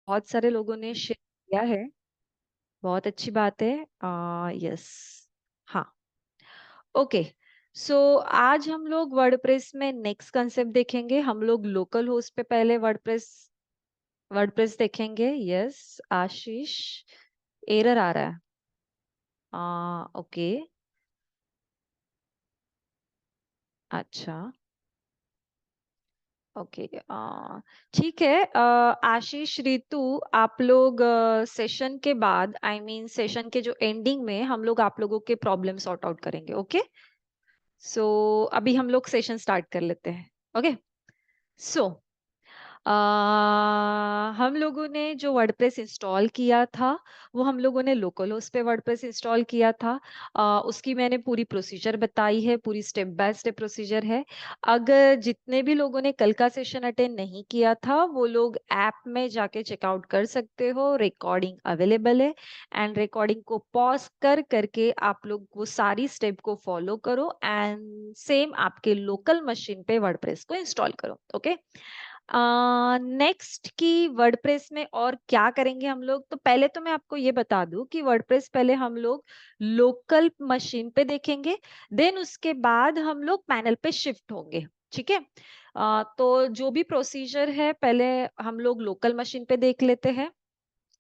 बहुत सारे लोगों ने शेयर किया है। बहुत अच्छी बात है। यस। हाँ। ओके। सो आज हम लोग वर्डप्रेस में नेक्स्ट कंसेप्ट देखेंगे। हम लोग लोकल होस्ट पे पहले वर्डप्रेस वर्डप्रेस देखेंगे। यस। आशीष, एरर आ रहा है। ओके। अच्छा। ओके। ठीक है। आशीष, रितु, आप लोग सेशन के बाद सेशन के जो एंडिंग में हम लोग आप लोगों के प्रॉब्लम सॉर्ट आउट करेंगे। ओके। सो अभी हम लोग सेशन स्टार्ट कर लेते हैं। ओके। सो हम लोगों ने जो वर्डप्रेस इंस्टॉल किया था वो हम लोगों ने लोकल होस्ट पे वर्डप्रेस इंस्टॉल किया था। उसकी मैंने पूरी प्रोसीजर बताई है, पूरी स्टेप बाय स्टेप प्रोसीजर है। अगर जितने भी लोगों ने कल का सेशन अटेंड नहीं किया था वो लोग ऐप में जाके चेकआउट कर सकते हो। रिकॉर्डिंग अवेलेबल है एंड रिकॉर्डिंग को पॉज कर करके आप लोग वो सारी स्टेप को फॉलो करो एंड सेम आपके लोकल मशीन पे वर्डप्रेस को इंस्टॉल करो। ओके। नेक्स्ट की वर्डप्रेस में और क्या करेंगे हम लोग, तो पहले तो मैं आपको ये बता दूं कि वर्डप्रेस पहले हम लोग लोकल मशीन पे देखेंगे, देन उसके बाद हम लोग पैनल पे शिफ्ट होंगे। ठीक है। तो जो भी प्रोसीजर है पहले हम लोग लोकल मशीन पे देख लेते हैं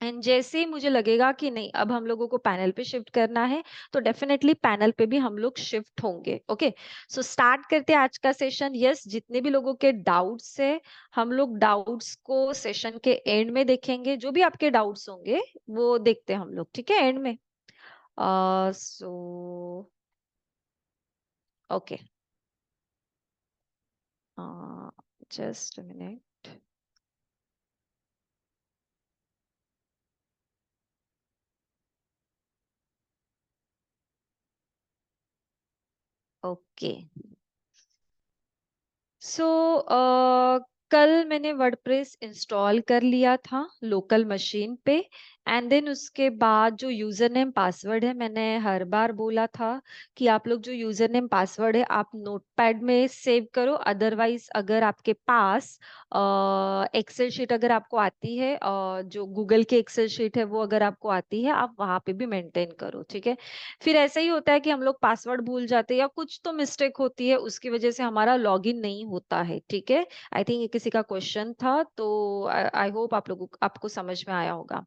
एंड जैसे ही मुझे लगेगा कि नहीं अब हम लोगों को पैनल पे शिफ्ट करना है तो डेफिनेटली पैनल पे भी हम लोग शिफ्ट होंगे। ओके। सो स्टार्ट करते हैं आज का सेशन। यस, जितने भी लोगों के डाउट्स है हम लोग डाउट्स को सेशन के एंड में देखेंगे। जो भी आपके डाउट्स होंगे वो देखते हैं हम लोग। ठीक है, एंड में। So okay. Just minute. Okay. So कल मैंने वर्डप्रेस इंस्टॉल कर लिया था लोकल मशीन पे एंड देन उसके बाद जो यूजर नेम पासवर्ड है, मैंने हर बार बोला था कि आप लोग जो यूजर नेम पासवर्ड है आप नोटपैड में सेव करो। अदरवाइज अगर आपके पास एक्सेल शीट अगर आपको आती है जो गूगल की एक्सेल शीट है वो अगर आपको आती है आप वहां पे भी मेंटेन करो। ठीक है। फिर ऐसा ही होता है कि हम लोग पासवर्ड भूल जाते हैं या कुछ तो मिस्टेक होती है उसकी वजह से हमारा लॉगिन नहीं होता है। ठीक है। आई थिंक ये किसी का क्वेश्चन था तो आई होप आप लोगों आपको समझ में आया होगा।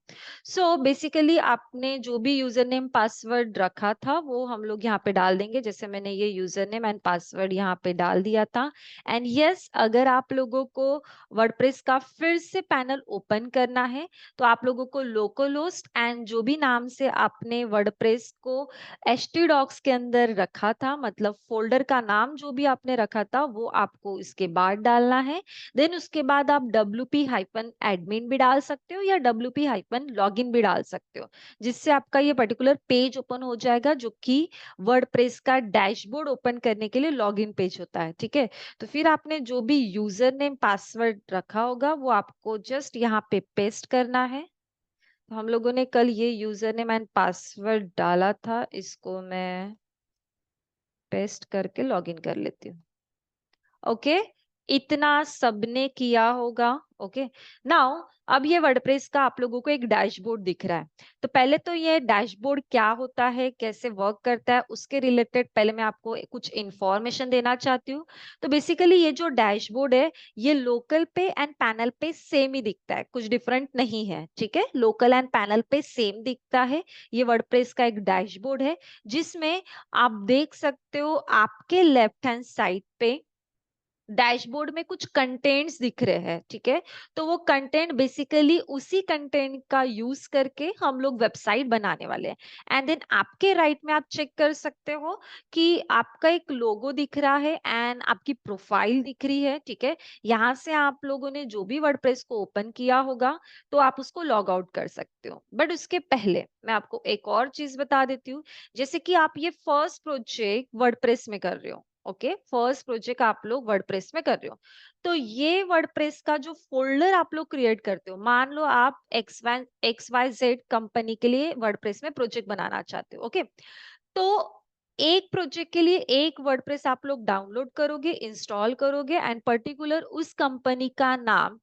सो बेसिकली आपने जो भी यूजर नेम पासवर्ड रखा था वो हम लोग यहाँ पे डाल देंगे। जैसे मैंने ये यूजर नेम एंड पासवर्ड यहाँ पे डाल दिया था एंड यस, अगर आप लोगों को वर्डप्रेस का फिर से पैनल ओपन करना है तो आप लोगों को लोकल होस्ट एंड जो भी नाम से आपने वर्डप्रेस को htdocs के अंदर रखा था, मतलब फोल्डर का नाम जो भी आपने रखा था वो आपको इसके बाद डालना है। देन उसके बाद आप wp-admin भी डाल सकते हो या wp-login भी डाल सकते हो, जिससे आपका ये पर्टिकुलर पेज ओपन हो जाएगा जो कि वर्डप्रेस का डैशबोर्ड ओपन करने के लिए लॉगिन पेज होता है। ठीक है। तो फिर आपने जो भी यूजर नेम पासवर्ड रखा होगा वो आपको जस्ट यहाँ पे पेस्ट करना है। तो हम लोगों ने कल ये यूजर नेम एंड पासवर्ड डाला था, इसको मैं पेस्ट करके लॉगिन कर लेती हूँ। ओके। इतना सबने किया होगा। ओके। नाउ अब ये वर्डप्रेस का आप लोगों को एक डैशबोर्ड दिख रहा है। तो पहले तो ये डैशबोर्ड क्या होता है, कैसे वर्क करता है, उसके रिलेटेड पहले मैं आपको कुछ इंफॉर्मेशन देना चाहती हूँ। तो बेसिकली ये जो डैशबोर्ड है ये लोकल पे एंड पैनल पे सेम ही दिखता है, कुछ डिफरेंट नहीं है। ठीक है, लोकल एंड पैनल पे सेम दिखता है। ये वर्डप्रेस का एक डैशबोर्ड है जिसमें आप देख सकते हो आपके लेफ्ट हैंड साइड पे डैशबोर्ड में कुछ कंटेंट्स दिख रहे हैं। ठीक है। तो वो कंटेंट बेसिकली उसी कंटेंट का यूज करके हम लोग वेबसाइट बनाने वाले हैं। एंड देन आपके राइट में आप चेक कर सकते हो कि आपका एक लोगो दिख रहा है एंड आपकी प्रोफाइल दिख रही है। ठीक है। यहाँ से आप लोगों ने जो भी वर्डप्रेस को ओपन किया होगा तो आप उसको लॉग आउट कर सकते हो। बट उसके पहले मैं आपको एक और चीज बता देती हूँ। जैसे कि आप ये फर्स्ट प्रोजेक्ट वर्डप्रेस में कर रहे हो। ओके, फर्स्ट प्रोजेक्ट आप लोग वर्डप्रेस में कर रहे हो तो ये वर्डप्रेस का जो फोल्डर आप लोग क्रिएट करते हो, मान लो आप XYZ कंपनी के लिए वर्डप्रेस में प्रोजेक्ट बनाना चाहते हो। ओके। तो एक प्रोजेक्ट के लिए एक वर्डप्रेस आप लोग डाउनलोड करोगे, इंस्टॉल करोगे एंड पर्टिकुलर उस कंपनी का नाम,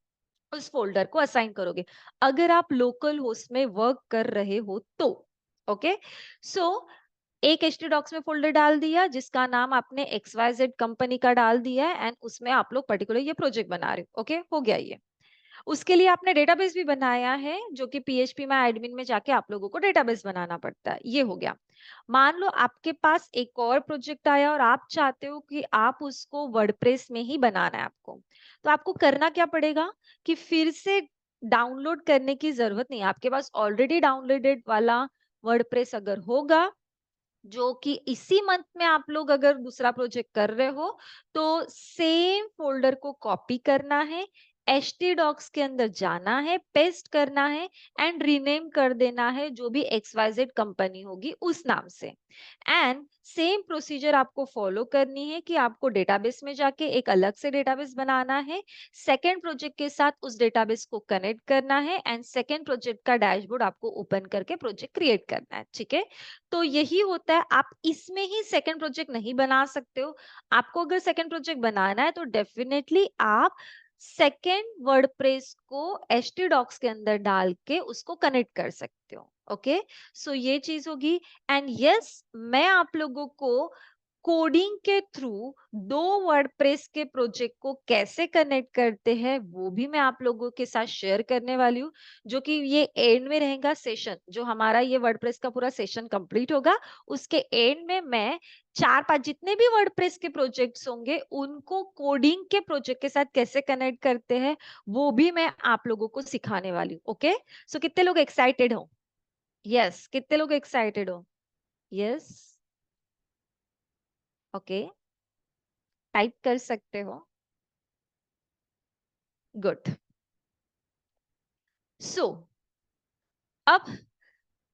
उस फोल्डर को असाइन करोगे, अगर आप लोकल होस्ट में वर्क कर रहे हो तो। ओके, सो एक htdocs में फोल्डर डाल दिया जिसका नाम आपने XYZ कंपनी का डाल दिया है, एंड उसमें आप लोग पर्टिकुलर ये प्रोजेक्ट बना रहे हो। ओके, हो गया ये। उसके लिए आपने डेटाबेस भी बनाया है, जो कि पीएचपी में एडमिन में जाके आप लोगों को डेटाबेस बनाना पड़ता है। ये हो गया। मान लो आपके पास एक और प्रोजेक्ट आया और आप चाहते हो कि आप उसको वर्डप्रेस में ही बनाना है आपको, तो आपको करना क्या पड़ेगा कि फिर से डाउनलोड करने की जरूरत नहीं है। आपके पास ऑलरेडी डाउनलोडेड वाला वर्डप्रेस अगर होगा, जो कि इसी मंथ में आप लोग अगर दूसरा प्रोजेक्ट कर रहे हो, तो सेम फोल्डर को कॉपी करना है, htdocs के अंदर जाना है, पेस्ट करना है, एंड रीनेम कर देना है जो भी XYZ कंपनी होगी उस नाम से। एंड सेम प्रोसीजर आपको फॉलो करनी है कि आपको डेटाबेस में जाके एक अलग से डेटाबेस बनाना है, सेकेंड प्रोजेक्ट के साथ उस डेटाबेस को कनेक्ट करना है, एंड सेकेंड प्रोजेक्ट का डैशबोर्ड आपको ओपन करके प्रोजेक्ट क्रिएट करना है। ठीक है, तो यही होता है। आप इसमें ही सेकंड प्रोजेक्ट नहीं बना सकते हो। आपको अगर सेकंड प्रोजेक्ट बनाना है तो डेफिनेटली आप सेकंड वर्डप्रेस को htdocs के अंदर डाल के उसको कनेक्ट कर सकते हो। ओके, सो ये चीज होगी। एंड यस, मैं आप लोगों को कोडिंग के थ्रू दो वर्डप्रेस के प्रोजेक्ट को कैसे कनेक्ट करते हैं वो भी मैं आप लोगों के साथ शेयर करने वाली हूँ, जो कि ये एंड में रहेगा सेशन। जो हमारा ये वर्डप्रेस का पूरा सेशन कंप्लीट होगा, उसके एंड में मैं चार पांच जितने भी वर्डप्रेस के प्रोजेक्ट्स होंगे उनको कोडिंग के प्रोजेक्ट के साथ कैसे कनेक्ट करते हैं वो भी मैं आप लोगों को सिखाने वाली हूँ। ओके, सो कितने लोग एक्साइटेड हो? यस, कितने लोग एक्साइटेड हो? यस, ओके, टाइप कर सकते हो। गुड। सो अब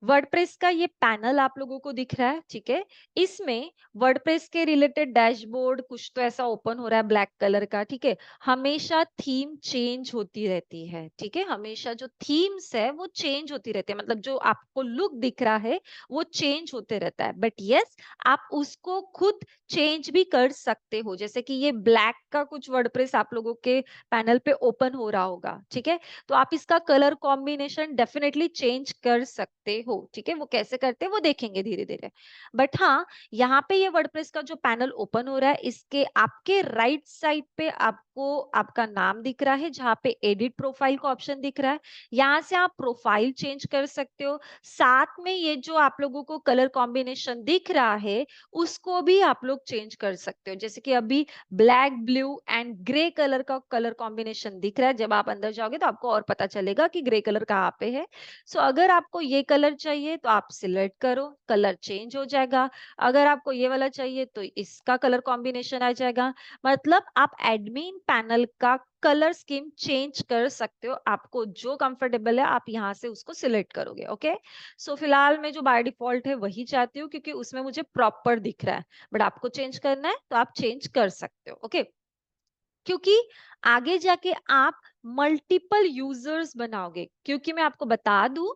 वर्डप्रेस का ये पैनल आप लोगों को दिख रहा है, ठीक है। इसमें वर्डप्रेस के रिलेटेड डैशबोर्ड कुछ तो ऐसा ओपन हो रहा है ब्लैक कलर का, ठीक है। हमेशा थीम चेंज होती रहती है, ठीक है। हमेशा जो थीम्स है वो चेंज होती रहती है, मतलब जो आपको लुक दिख रहा है वो चेंज होते रहता है। बट यस, आप उसको खुद चेंज भी कर सकते हो। जैसे कि ये ब्लैक का कुछ वर्डप्रेस आप लोगों के पैनल पे ओपन हो रहा होगा, ठीक है। तो आप इसका कलर कॉम्बिनेशन डेफिनेटली चेंज कर सकते हो, ठीक है। वो कैसे करते हैं वो देखेंगे धीरे धीरे। बट हाँ, यहाँ पे ये वर्डप्रेस का जो पैनल ओपन हो रहा है, इसके आपके राइट साइड पे आपको आपका नाम दिख रहा है, जहाँ पे एडिट प्रोफाइल का ऑप्शन दिख रहा है। यहाँ से आप प्रोफाइल चेंज कर सकते हो। साथ में ये जो आप लोगों को कलर कॉम्बिनेशन दिख रहा है उसको भी आप लोग चेंज कर सकते हो। जैसे कि अभी black, blue and grey colour का कलर कॉम्बिनेशन दिख रहा है। जब आप अंदर जाओगे तो आपको और पता चलेगा कि ग्रे कलर कहाँ पे है। सो अगर आपको ये कलर चाहिए तो आप सिलेक्ट करो, कलर चेंज हो जाएगा। अगर आपको ये वाला चाहिए तो इसका कलर कॉम्बिनेशन आ जाएगा। मतलब आप एडमिन पैनल का कलर स्कीम चेंज कर सकते हो। आपको जो कंफर्टेबल है आप यहाँ से उसको सिलेक्ट करोगे। ओके, सो फिलहाल मैं जो बाय डिफॉल्ट है वही चाहती हूँ, क्योंकि उसमें मुझे प्रॉपर दिख रहा है। बट आपको चेंज करना है तो आप चेंज कर सकते हो। ओके, क्योंकि आगे जाके आप मल्टीपल यूजर्स बनाओगे। क्योंकि मैं आपको बता दूं,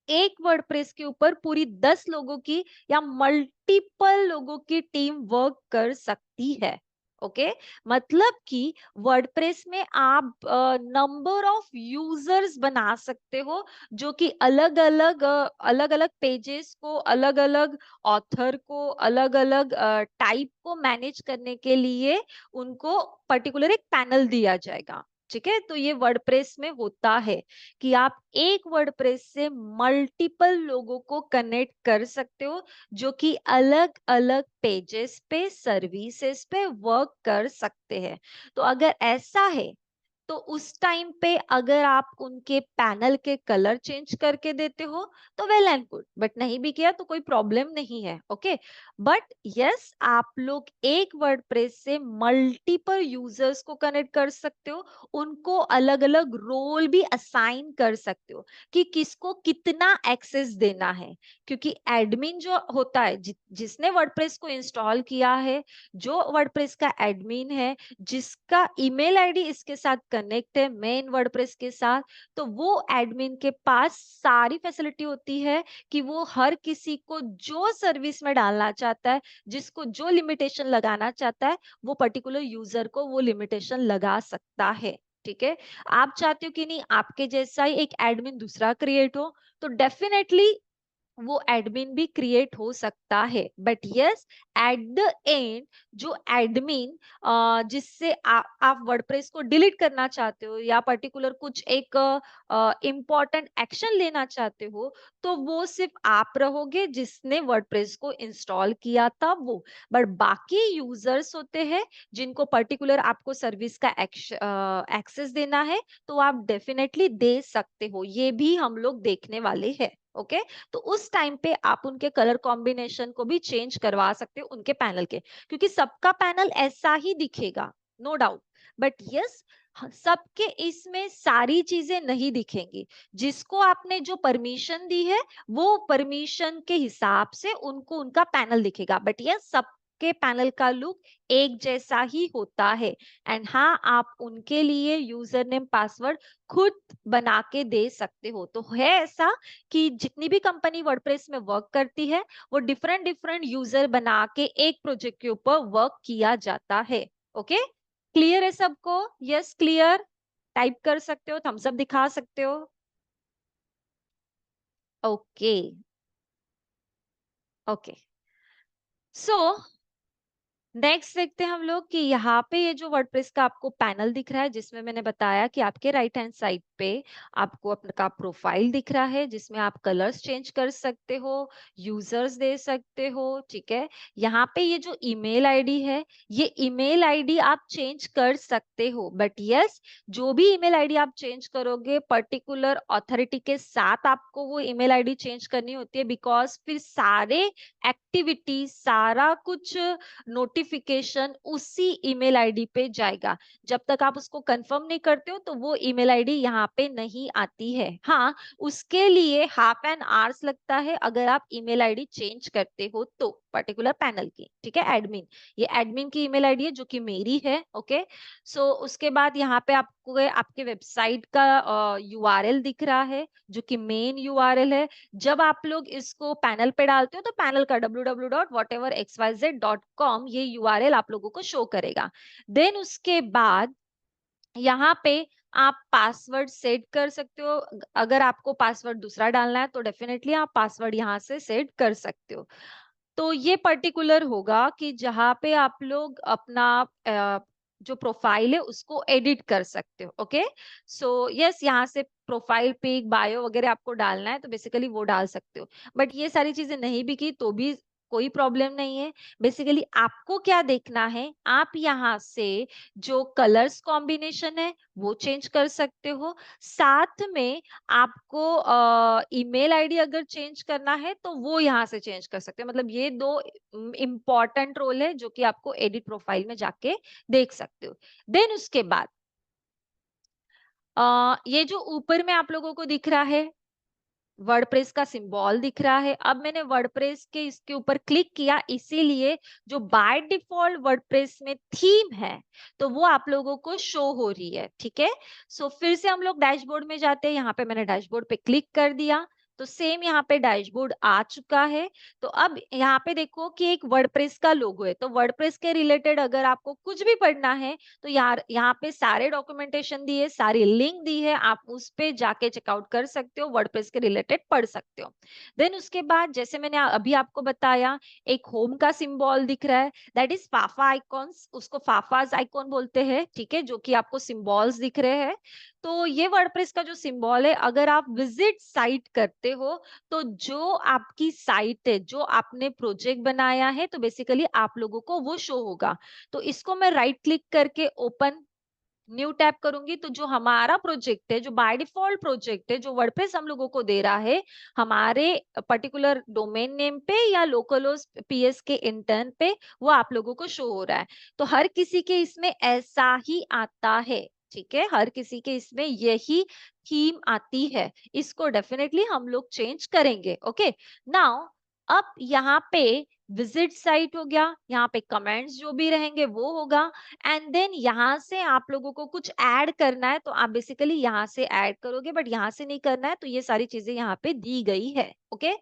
एक वर्डप्रेस के ऊपर पूरी 10 लोगों की या मल्टीपल लोगों की टीम वर्क कर सकती है। ओके, मतलब कि वर्डप्रेस में आप नंबर ऑफ यूजर्स बना सकते हो, जो कि अलग अलग पेजेस को, अलग अलग ऑथर को, अलग अलग टाइप को मैनेज करने के लिए उनको पर्टिकुलर एक पैनल दिया जाएगा। ठीक है, तो ये वर्डप्रेस में होता है कि आप एक वर्डप्रेस से मल्टीपल लोगों को कनेक्ट कर सकते हो, जो कि अलग अलग पेजेस पे, सर्विसेज पे वर्क कर सकते हैं। तो अगर ऐसा है तो उस टाइम पे अगर आप उनके पैनल के कलर चेंज करके देते हो तो वेल एंड गुड, बट नहीं भी किया तो कोई प्रॉब्लम नहीं है। ओके, बट यस, आप लोग एक वर्डप्रेस से मल्टीपल यूजर्स को कनेक्ट कर सकते हो, उनको अलग अलग रोल भी असाइन कर सकते हो कि किसको कितना एक्सेस देना है। क्योंकि एडमिन जो होता है, जिसने वर्डप्रेस को इंस्टॉल किया है, जो वर्डप्रेस का एडमिन है, जिसका ईमेल आईडी इसके साथ कनेक्ट है मेन वर्डप्रेस के साथ, तो वो एडमिन के पास सारी फैसिलिटी होती है कि वो हर किसी को जो सर्विस में डालना चाहता है, जिसको जो लिमिटेशन लगाना चाहता है, वो पर्टिकुलर यूजर को वो लिमिटेशन लगा सकता है। ठीक है। आप चाहते हो कि नहीं आपके जैसा ही एक एडमिन दूसरा क्रिएट हो, तो डेफिनेटली वो एडमिन भी क्रिएट हो सकता है। But yes, at the end जो एडमिन जिससे आप वर्डप्रेस को डिलीट करना चाहते हो या पर्टिकुलर कुछ एक इम्पोर्टेंट एक्शन लेना चाहते हो, तो वो सिर्फ आप रहोगे जिसने वर्डप्रेस को इंस्टॉल किया था वो। बट बाकी यूजर्स होते हैं जिनको पर्टिकुलर आपको सर्विस का एक्सेस देना है, तो आप डेफिनेटली दे सकते हो। ये भी हम लोग देखने वाले हैं। ओके, तो उस टाइम पे आप उनके कलर कॉम्बिनेशन को भी चेंज करवा सकते हो उनके पैनल के, क्योंकि सबका पैनल ऐसा ही दिखेगा, नो डाउट। बट यस, सबके इसमें सारी चीजें नहीं दिखेंगी। जिसको आपने जो परमिशन दी है वो परमिशन के हिसाब से उनको उनका पैनल दिखेगा। बट यस, सबके पैनल का लुक एक जैसा ही होता है। एंड हाँ, आप उनके लिए यूजर नेम पासवर्ड खुद बना के दे सकते हो। तो है ऐसा कि जितनी भी कंपनी वर्डप्रेस में वर्क करती है, वो डिफरेंट डिफरेंट यूजर बना के एक प्रोजेक्ट के ऊपर वर्क किया जाता है। ओके, क्लियर है सबको? Yes, clear. टाइप कर सकते हो, थम्स अप दिखा सकते हो। Okay, okay. सो नेक्स्ट देखते हैं हम लोग कि यहाँ पे ये जो वर्डप्रेस का आपको पैनल दिख रहा है, जिसमें मैंने बताया कि आपके राइट हैंड साइड पे आपको अपना प्रोफाइल दिख रहा है, जिसमें आप कलर्स चेंज कर सकते हो, यूजर्स दे सकते हो। ठीक है, यहाँ पे ये जो ईमेल आईडी है, ये ईमेल आईडी आप चेंज कर सकते हो। बट यस, जो भी ईमेल आईडी आप चेंज करोगे पर्टिकुलर अथॉरिटी के साथ आपको वो ईमेल आईडी चेंज करनी होती है, बिकॉज फिर सारे एक्टिविटी, सारा कुछ नोटिफिकेशन उसी ईमेल आईडी पे जाएगा। जब तक आप उसको कंफर्म नहीं करते हो, तो वो ईमेल आईडी यहाँ पे नहीं आती है। हाँ, उसके लिए हाफ एन आवर्स लगता है अगर आप ईमेल आईडी चेंज करते हो तो पर्टिकुलर पैनल की। ठीक है, एडमिन, ये एडमिन की ईमेल आईडी है जो कि मेरी है। ओके, सो उसके बाद यहाँ पे आपको आपके वेबसाइट का यूआरएल दिख रहा है, जो कि मेन यूआरएल है। जब आप लोग इसको पैनल पे डालते हो, तो पैनल का www.whateverxyz.com ये यूआरएल आप लोगों को शो करेगा। देन उसके बाद यहाँ पे आप पासवर्ड सेट कर सकते हो। अगर आपको पासवर्ड दूसरा डालना है, तो डेफिनेटली आप पासवर्ड यहाँ से सेट कर सकते हो। तो ये पर्टिकुलर होगा कि जहाँ पे आप लोग अपना जो प्रोफाइल है उसको एडिट कर सकते हो। ओके, सो यस, यहाँ से प्रोफाइल पिक, बायो वगैरह आपको डालना है तो बेसिकली वो डाल सकते हो। बट ये सारी चीजें नहीं भी की तो भी कोई प्रॉब्लम नहीं है। बेसिकली आपको क्या देखना है, आप यहाँ से जो कलर्स कॉम्बिनेशन है वो चेंज कर सकते हो। साथ में आपको ईमेल आईडी अगर चेंज करना है तो वो यहाँ से चेंज कर सकते हैं। मतलब ये दो इंपॉर्टेंट रोल है जो कि आपको एडिट प्रोफाइल में जाके देख सकते हो। देन उसके बाद ये जो ऊपर में आप लोगों को दिख रहा है, वर्डप्रेस का सिंबल दिख रहा है। अब मैंने वर्डप्रेस के इसके ऊपर क्लिक किया, इसीलिए जो बाय डिफॉल्ट वर्डप्रेस में थीम है तो वो आप लोगों को शो हो रही है। ठीक है, सो फिर से हम लोग डैशबोर्ड में जाते हैं। यहाँ पे मैंने डैशबोर्ड पे क्लिक कर दिया, तो सेम यहाँ पे डैशबोर्ड आ चुका है। तो अब यहाँ पे देखो कि एक वर्डप्रेस का लोगो है, तो वर्डप्रेस के रिलेटेड अगर आपको कुछ भी पढ़ना है तो यार यहाँ पे सारे डॉक्यूमेंटेशन दी है, सारी लिंक दी है, आप उस पे जाके चेकआउट कर सकते हो, वर्डप्रेस के रिलेटेड पढ़ सकते हो। देन उसके बाद जैसे मैंने अभी आपको बताया, एक होम का सिंबल दिख रहा है, दैट इज फाफा आइकॉन्स, उसको फाफाज आइकॉन बोलते हैं। ठीक है, जो कि आपको सिंबल्स दिख रहे हैं। तो ये वर्डप्रेस का जो सिंबल है, अगर आप विजिट साइट करते हो तो जो आपकी साइट है, जो आपने प्रोजेक्ट बनाया है, तो बेसिकली आप लोगों को वो शो होगा। तो इसको मैं राइट क्लिक करके ओपन न्यू टैब करूंगी, तो जो हमारा प्रोजेक्ट है, जो बाय डिफॉल्ट प्रोजेक्ट है, जो वर्डप्रेस हम लोगों को दे रहा है हमारे पर्टिकुलर डोमेन नेम पे या लोकलहोस्ट पीएस के इंटर्न पे, वो आप लोगों को शो हो रहा है। तो हर किसी के इसमें ऐसा ही आता है। ठीक है, हर किसी के इसमें यही थीम आती है। इसको डेफिनेटली हम लोग चेंज करेंगे। ओके, नाउ अब यहाँ पे विजिट साइट हो गया, यहाँ पे कमेंट्स जो भी रहेंगे वो होगा। एंड देन यहाँ से आप लोगों को कुछ ऐड करना है तो आप बेसिकली यहाँ से ऐड करोगे, बट यहाँ से नहीं करना है, तो ये सारी चीजें यहाँ पे दी गई है। ओके,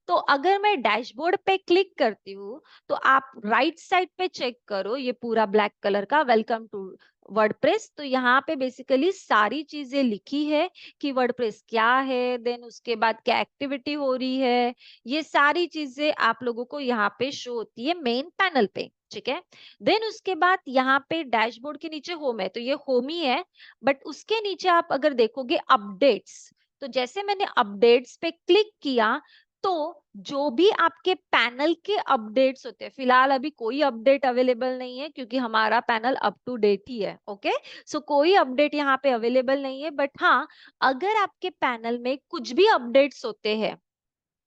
तो अगर मैं डैशबोर्ड पे क्लिक करती हूँ, तो आप राइट साइड पे चेक करो, ये पूरा ब्लैक कलर का वेलकम टू वर्डप्रेस, तो यहाँ पे बेसिकली सारी चीजें लिखी है कि वर्डप्रेस क्या है, देन उसके बाद क्या एक्टिविटी हो रही है, ये सारी चीजें आप लोगों को यहाँ पे शो होती है मेन पैनल पे। ठीक है, देन उसके बाद यहाँ पे डैशबोर्ड के नीचे होम है, तो ये होम ही है, बट उसके नीचे आप अगर देखोगे अपडेट्स, तो जैसे मैंने अपडेट्स पे क्लिक किया तो जो भी आपके पैनल के अपडेट्स होते हैं, फिलहाल अभी कोई अपडेट अवेलेबल नहीं है क्योंकि हमारा पैनल अप टू डेट ही है। ओके, सो कोई अपडेट यहाँ पे अवेलेबल नहीं है, बट हाँ, अगर आपके पैनल में कुछ भी अपडेट्स होते हैं,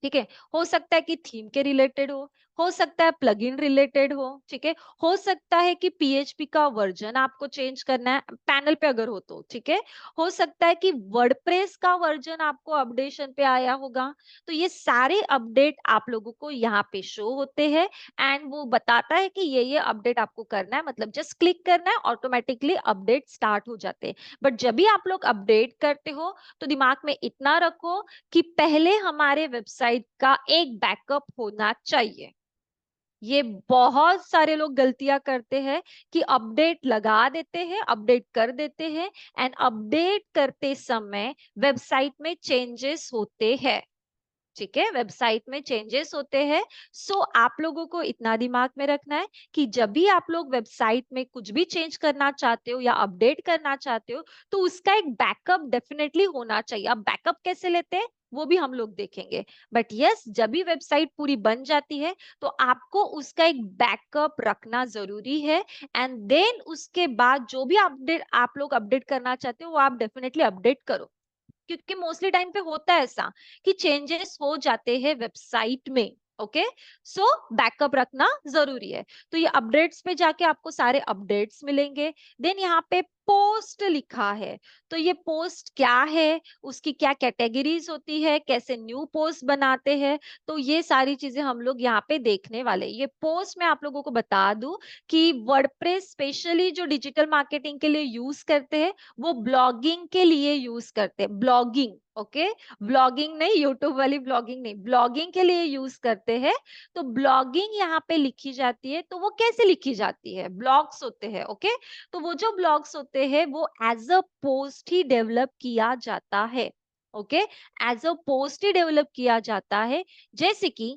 ठीक है, हो सकता है कि थीम के रिलेटेड हो सकता है प्लगइन रिलेटेड ठीक है, हो सकता है कि पीएचपी का वर्जन आपको चेंज करना है पैनल पे अगर हो तो, ठीक है, हो सकता है कि वर्डप्रेस का वर्जन आपको अपडेशन पे आया होगा, तो ये सारे अपडेट आप लोगों को यहाँ पे शो होते हैं एंड वो बताता है कि ये अपडेट आपको करना है, मतलब जस्ट क्लिक करना है, ऑटोमेटिकली अपडेट स्टार्ट हो जाते हैं। बट जब भी आप लोग अपडेट करते हो तो दिमाग में इतना रखो कि पहले हमारे वेबसाइट का एक बैकअप होना चाहिए। ये बहुत सारे लोग गलतियां करते हैं कि अपडेट लगा देते हैं, अपडेट कर देते हैं एंड अपडेट करते समय वेबसाइट में चेंजेस होते हैं। ठीक है, वेबसाइट में चेंजेस होते हैं। सो आप लोगों को इतना दिमाग में रखना है कि जब भी आप लोग वेबसाइट में कुछ भी चेंज करना चाहते हो या अपडेट करना चाहते हो तो उसका एक बैकअप डेफिनेटली होना चाहिए। अब बैकअप कैसे लेते हैं वो भी हम लोग देखेंगे, बट यस, जब भी वेबसाइट पूरी बन जाती है तो आपको उसका एक बैकअप रखना जरूरी है एंड देन उसके बाद जो भी अपडेट आप लोग अपडेट करना चाहते हो वो आप डेफिनेटली अपडेट करो, क्योंकि मोस्टली टाइम पे होता है ऐसा कि चेंजेस हो जाते हैं वेबसाइट में। ओके, सो बैकअप रखना जरूरी है। तो ये अपडेट्स पे जाके आपको सारे अपडेट्स मिलेंगे। देन यहाँ पे पोस्ट लिखा है, तो ये पोस्ट क्या है, उसकी क्या कैटेगरीज होती है, कैसे न्यू पोस्ट बनाते हैं, तो ये सारी चीजें हम लोग यहाँ पे देखने वाले। ये पोस्ट मैं आप लोगों को बता दूं कि वर्डप्रेस स्पेशली जो डिजिटल मार्केटिंग के लिए यूज करते हैं वो ब्लॉगिंग के लिए यूज करते हैं। ब्लॉगिंग, ओके, ब्लॉगिंग नहीं, यूट्यूब वाली ब्लॉगिंग नहीं, ब्लॉगिंग के लिए यूज करते हैं। तो ब्लॉगिंग यहाँ पे लिखी जाती है, तो वो कैसे लिखी जाती है, ब्लॉग्स होते हैं। ओके, तो वो जो ब्लॉग्स होते हैं वो एज अ पोस्ट ही डेवलप किया जाता है। ओके, एज अ पोस्ट ही डेवलप किया जाता है। जैसे कि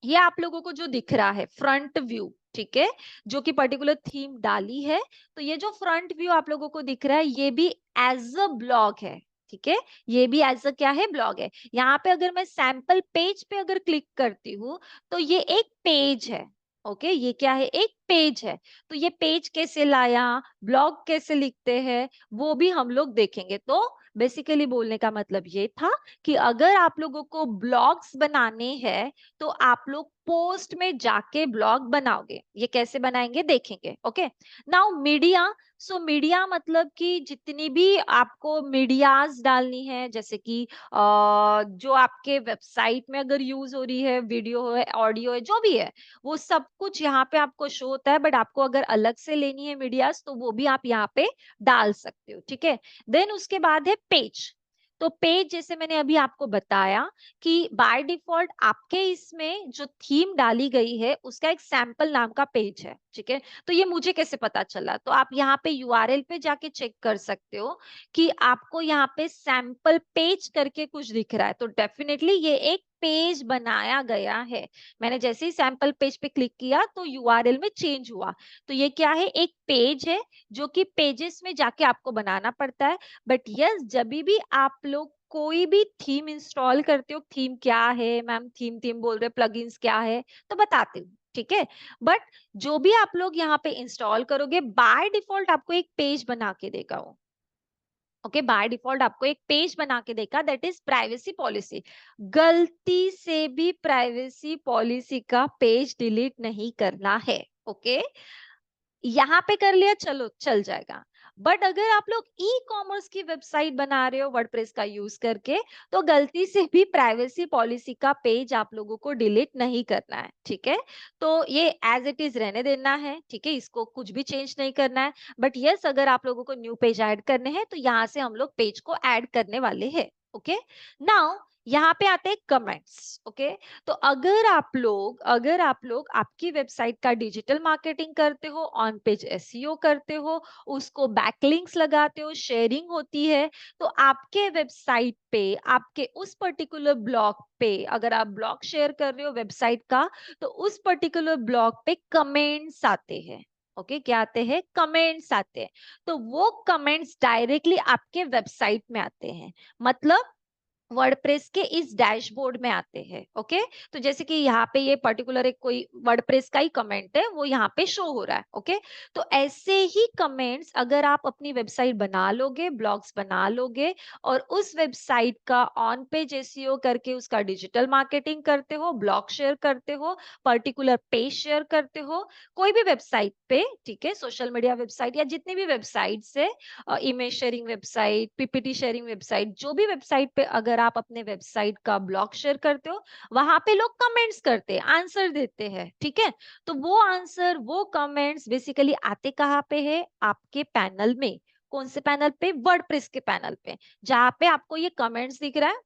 ये आप लोगों को जो दिख रहा है फ्रंट व्यू, ठीक है, जो कि पर्टिकुलर थीम डाली है, तो ये जो फ्रंट व्यू आप लोगों को दिख रहा है ये भी एज अ ब्लॉग है। ठीक है, ये भी एज अ क्या है, ब्लॉग है। यहाँ पे अगर मैं सैंपल पेज पे अगर क्लिक करती हूँ तो ये एक पेज है। ओके, ये क्या है, एक पेज है। तो ये पेज कैसे लाया, ब्लॉग कैसे लिखते हैं, वो भी हम लोग देखेंगे। तो बेसिकली बोलने का मतलब ये था कि अगर आप लोगों को ब्लॉग्स बनाने हैं तो आप लोग पोस्ट में जाके ब्लॉग बनाओगे। ये कैसे बनाएंगे देखेंगे। Okay, now media. So media मतलब कि जितनी भी आपको मीडियाज डालनी है, जैसे कि जो आपके वेबसाइट में अगर यूज हो रही है, वीडियो है, ऑडियो है, जो भी है, वो सब कुछ यहाँ पे आपको शो होता है। बट आपको अगर अलग से लेनी है मीडियाज तो वो भी आप यहाँ पे डाल सकते हो। ठीक है, देन उसके बाद है पेज। तो पेज जैसे मैंने अभी आपको बताया कि बाय डिफॉल्ट आपके इसमें जो थीम डाली गई है उसका एक सैंपल नाम का पेज है। ठीक है, तो ये मुझे कैसे पता चला, तो आप यहाँ पे यूआरएल पे जाके चेक कर सकते हो कि आपको यहाँ पे सैंपल पेज करके कुछ दिख रहा है, तो डेफिनेटली ये एक पेज बनाया गया है। मैंने जैसे ही सैंपल पेज पे क्लिक किया तो यूआरएल में चेंज हुआ। तो ये क्या है, एक पेज है जो कि पेजेस में जाके आपको बनाना पड़ता है। बट यस, जब भी आप लोग कोई भी थीम इंस्टॉल करते हो, थीम क्या है मैम, थीम थीम बोल रहे, प्लगइन्स क्या है, तो बताते हूँ। ठीक है, बट जो भी आप लोग यहाँ पे इंस्टॉल करोगे बाय डिफॉल्ट आपको एक पेज बना के देगा वो। ओके, बाय डिफॉल्ट आपको एक पेज बना के देगा, दैट इज प्राइवेसी पॉलिसी। गलती से भी प्राइवेसी पॉलिसी का पेज डिलीट नहीं करना है। ओके, यहाँ पे कर लिया चलो चल जाएगा। बट अगर आप लोग ई कॉमर्स की वेबसाइट बना रहे हो वर्डप्रेस का यूज करके, तो गलती से भी प्राइवेसी पॉलिसी का पेज आप लोगों को डिलीट नहीं करना है। ठीक है, तो ये एज इट इज रहने देना है। ठीक है, इसको कुछ भी चेंज नहीं करना है। बट यस, अगर आप लोगों को न्यू पेज ऐड करने हैं तो यहाँ से हम लोग पेज को ऐड करने वाले हैं। ओके। नाउ यहाँ पे आते हैं कमेंट्स। ओके, तो अगर आप लोग आपकी वेबसाइट का डिजिटल मार्केटिंग करते हो, ऑन पेज एसईओ करते हो, उसको बैकलिंक्स लगाते हो, शेयरिंग होती है, तो आपके वेबसाइट पे, आपके उस पर्टिकुलर ब्लॉग पे, अगर आप ब्लॉग शेयर कर रहे हो वेबसाइट का, तो उस पर्टिकुलर ब्लॉग पे कमेंट्स आते हैं। ओके, क्या आते हैं? कमेंट्स आते हैं। तो वो कमेंट्स डायरेक्टली आपके वेबसाइट में आते हैं, मतलब वर्डप्रेस के इस डैशबोर्ड में आते हैं। ओके, तो जैसे कि यहाँ पे ये पर्टिकुलर एक कोई वर्डप्रेस का ही कमेंट है, वो यहाँ पे शो हो रहा है। ओके, तो ऐसे ही कमेंट्स अगर आप अपनी वेबसाइट बना लोगे, ब्लॉग्स बना लोगे, और उस वेबसाइट का ऑन पेज एसईओ करके उसका डिजिटल मार्केटिंग करते हो, ब्लॉग शेयर करते हो, पर्टिकुलर पेज शेयर करते हो, कोई भी वेबसाइट पे, ठीक है, सोशल मीडिया वेबसाइट या जितनी भी वेबसाइट्स है, image sharing website, PPT sharing website, जो भी वेबसाइट पे अगर आप अपने वेबसाइट का ब्लॉग शेयर करते हो, वहां पे लोग कमेंट्स करते हैं, आंसर देते हैं। ठीक है, तो वो आंसर, वो कमेंट्स बेसिकली आते कहाँ पे है? आपके पैनल में। कौन से पैनल पे? वर्डप्रेस के पैनल पे। जहां पे आपको ये कमेंट्स दिख रहा है,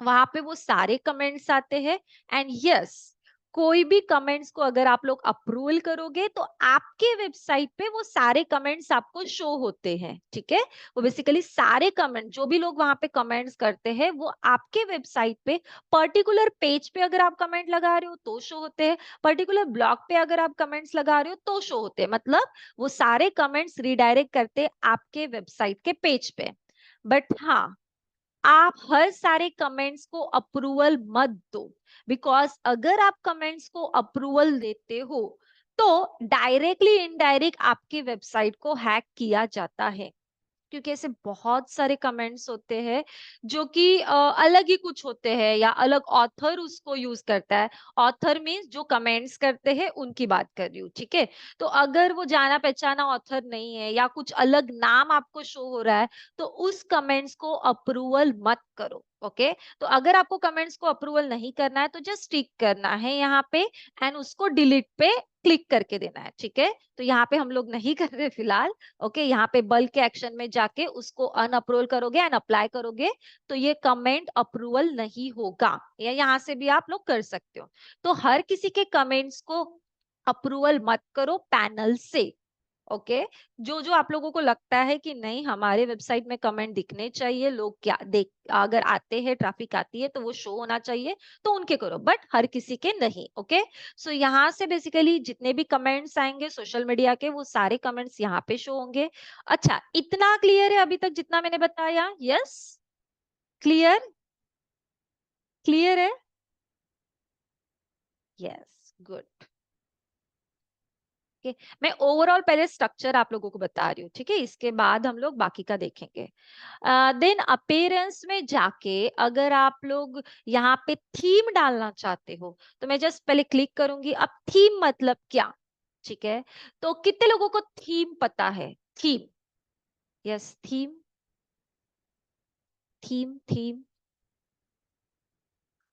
वहां पे वो सारे कमेंट्स आते हैं। एंड यस, कोई भी कमेंट्स को अगर आप लोग अप्रूवल करोगे, तो आपके वेबसाइट पे वो सारे कमेंट्स आपको शो होते हैं। ठीक है, वो बेसिकली सारे कमेंट, जो भी लोग वहां पे कमेंट्स करते हैं, वो आपके वेबसाइट पे पर्टिकुलर पेज पे अगर आप कमेंट लगा रहे हो तो शो होते हैं, पर्टिकुलर ब्लॉग पे अगर आप कमेंट्स लगा रहे हो तो शो होते हैं। मतलब वो सारे कमेंट्स रिडायरेक्ट करते हैं आपके वेबसाइट के पेज पे। बट हाँ, आप हर सारे कमेंट्स को अप्रूवल मत दो, बिकॉज अगर आप कमेंट्स को अप्रूवल देते हो, तो डायरेक्टली इनडायरेक्ट आपकी वेबसाइट को हैक किया जाता है। क्योंकि ऐसे बहुत सारे कमेंट्स होते हैं जो कि अलग ही कुछ होते हैं, या अलग ऑथर उसको यूज करता है। ऑथर मीन्स जो कमेंट्स करते हैं उनकी बात कर रही हूँ। ठीक है, तो अगर वो जाना पहचाना ऑथर नहीं है, या कुछ अलग नाम आपको शो हो रहा है, तो उस कमेंट्स को अप्रूवल मत करो। ओके, तो अगर आपको कमेंट्स को अप्रूवल नहीं करना है, तो जस्ट टिक करना है यहाँ पे, एंड उसको डिलीट पे क्लिक करके देना है। ठीक है, तो यहाँ पे हम लोग नहीं कर रहे फिलहाल। ओके, यहाँ पे बल्क के एक्शन में जाके उसको अनअप्रूवल करोगे एंड अप्लाई करोगे, तो ये कमेंट अप्रूवल नहीं होगा। या यहाँ से भी आप लोग कर सकते हो। तो हर किसी के कमेंट्स को अप्रूवल मत करो पैनल से। ओके, जो जो आप लोगों को लगता है कि नहीं, हमारे वेबसाइट में कमेंट दिखने चाहिए, लोग क्या देख, अगर आते हैं, ट्रैफिक आती है, तो वो शो होना चाहिए, तो उनके करो, बट हर किसी के नहीं। ओके, सो यहाँ से बेसिकली जितने भी कमेंट्स आएंगे सोशल मीडिया के, वो सारे कमेंट्स यहाँ पे शो होंगे। अच्छा, इतना क्लियर है अभी तक जितना मैंने बताया? Yes, clear? क्लियर है? Yes, good. ओके, मैं ओवरऑल पहले स्ट्रक्चर आप लोगों को बता रही हूँ, ठीक है, इसके बाद हम लोग बाकी का देखेंगे। देन अपीयरेंस में जाके अगर आप लोग यहाँ पे थीम डालना चाहते हो, तो मैं जस्ट पहले क्लिक करूंगी। अब थीम मतलब क्या? ठीक है, तो कितने लोगों को थीम पता है? Theme, yes, theme, theme, theme.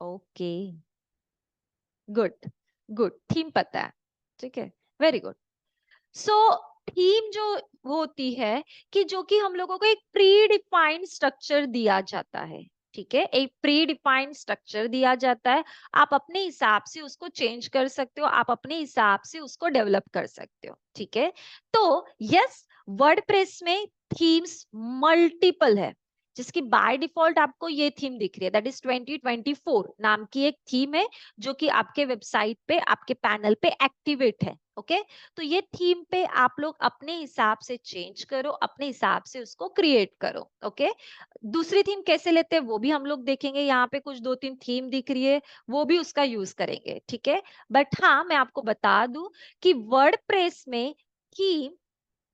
Okay, good, good, theme पता है। ठीक है, वेरी गुड। सो थीम जो होती है, कि जो कि हम लोगों को एक प्री डिफाइंड स्ट्रक्चर दिया जाता है। ठीक है, एक प्री डिफाइंड स्ट्रक्चर दिया जाता है। आप अपने हिसाब से उसको चेंज कर सकते हो, आप अपने हिसाब से उसको डेवलप कर सकते हो। ठीक है, तो यस, वर्डप्रेस में थीम्स मल्टीपल है, जिसकी बाय डिफॉल्ट आपको ये थीम दिख रही है, दैट इज 2024 नाम की एक थीम है, जो कि आपके वेबसाइट पे, आपके पैनल पे एक्टिवेट है। ओके, तो ये थीम पे आप लोग अपने हिसाब से चेंज करो, अपने हिसाब से उसको क्रिएट करो। ओके, दूसरी थीम कैसे लेते हैं वो भी हम लोग देखेंगे। यहाँ पे कुछ दो तीन थीम दिख रही है, वो भी उसका यूज करेंगे। ठीक है, बट हाँ, मैं आपको बता दूं कि वर्डप्रेस में थीम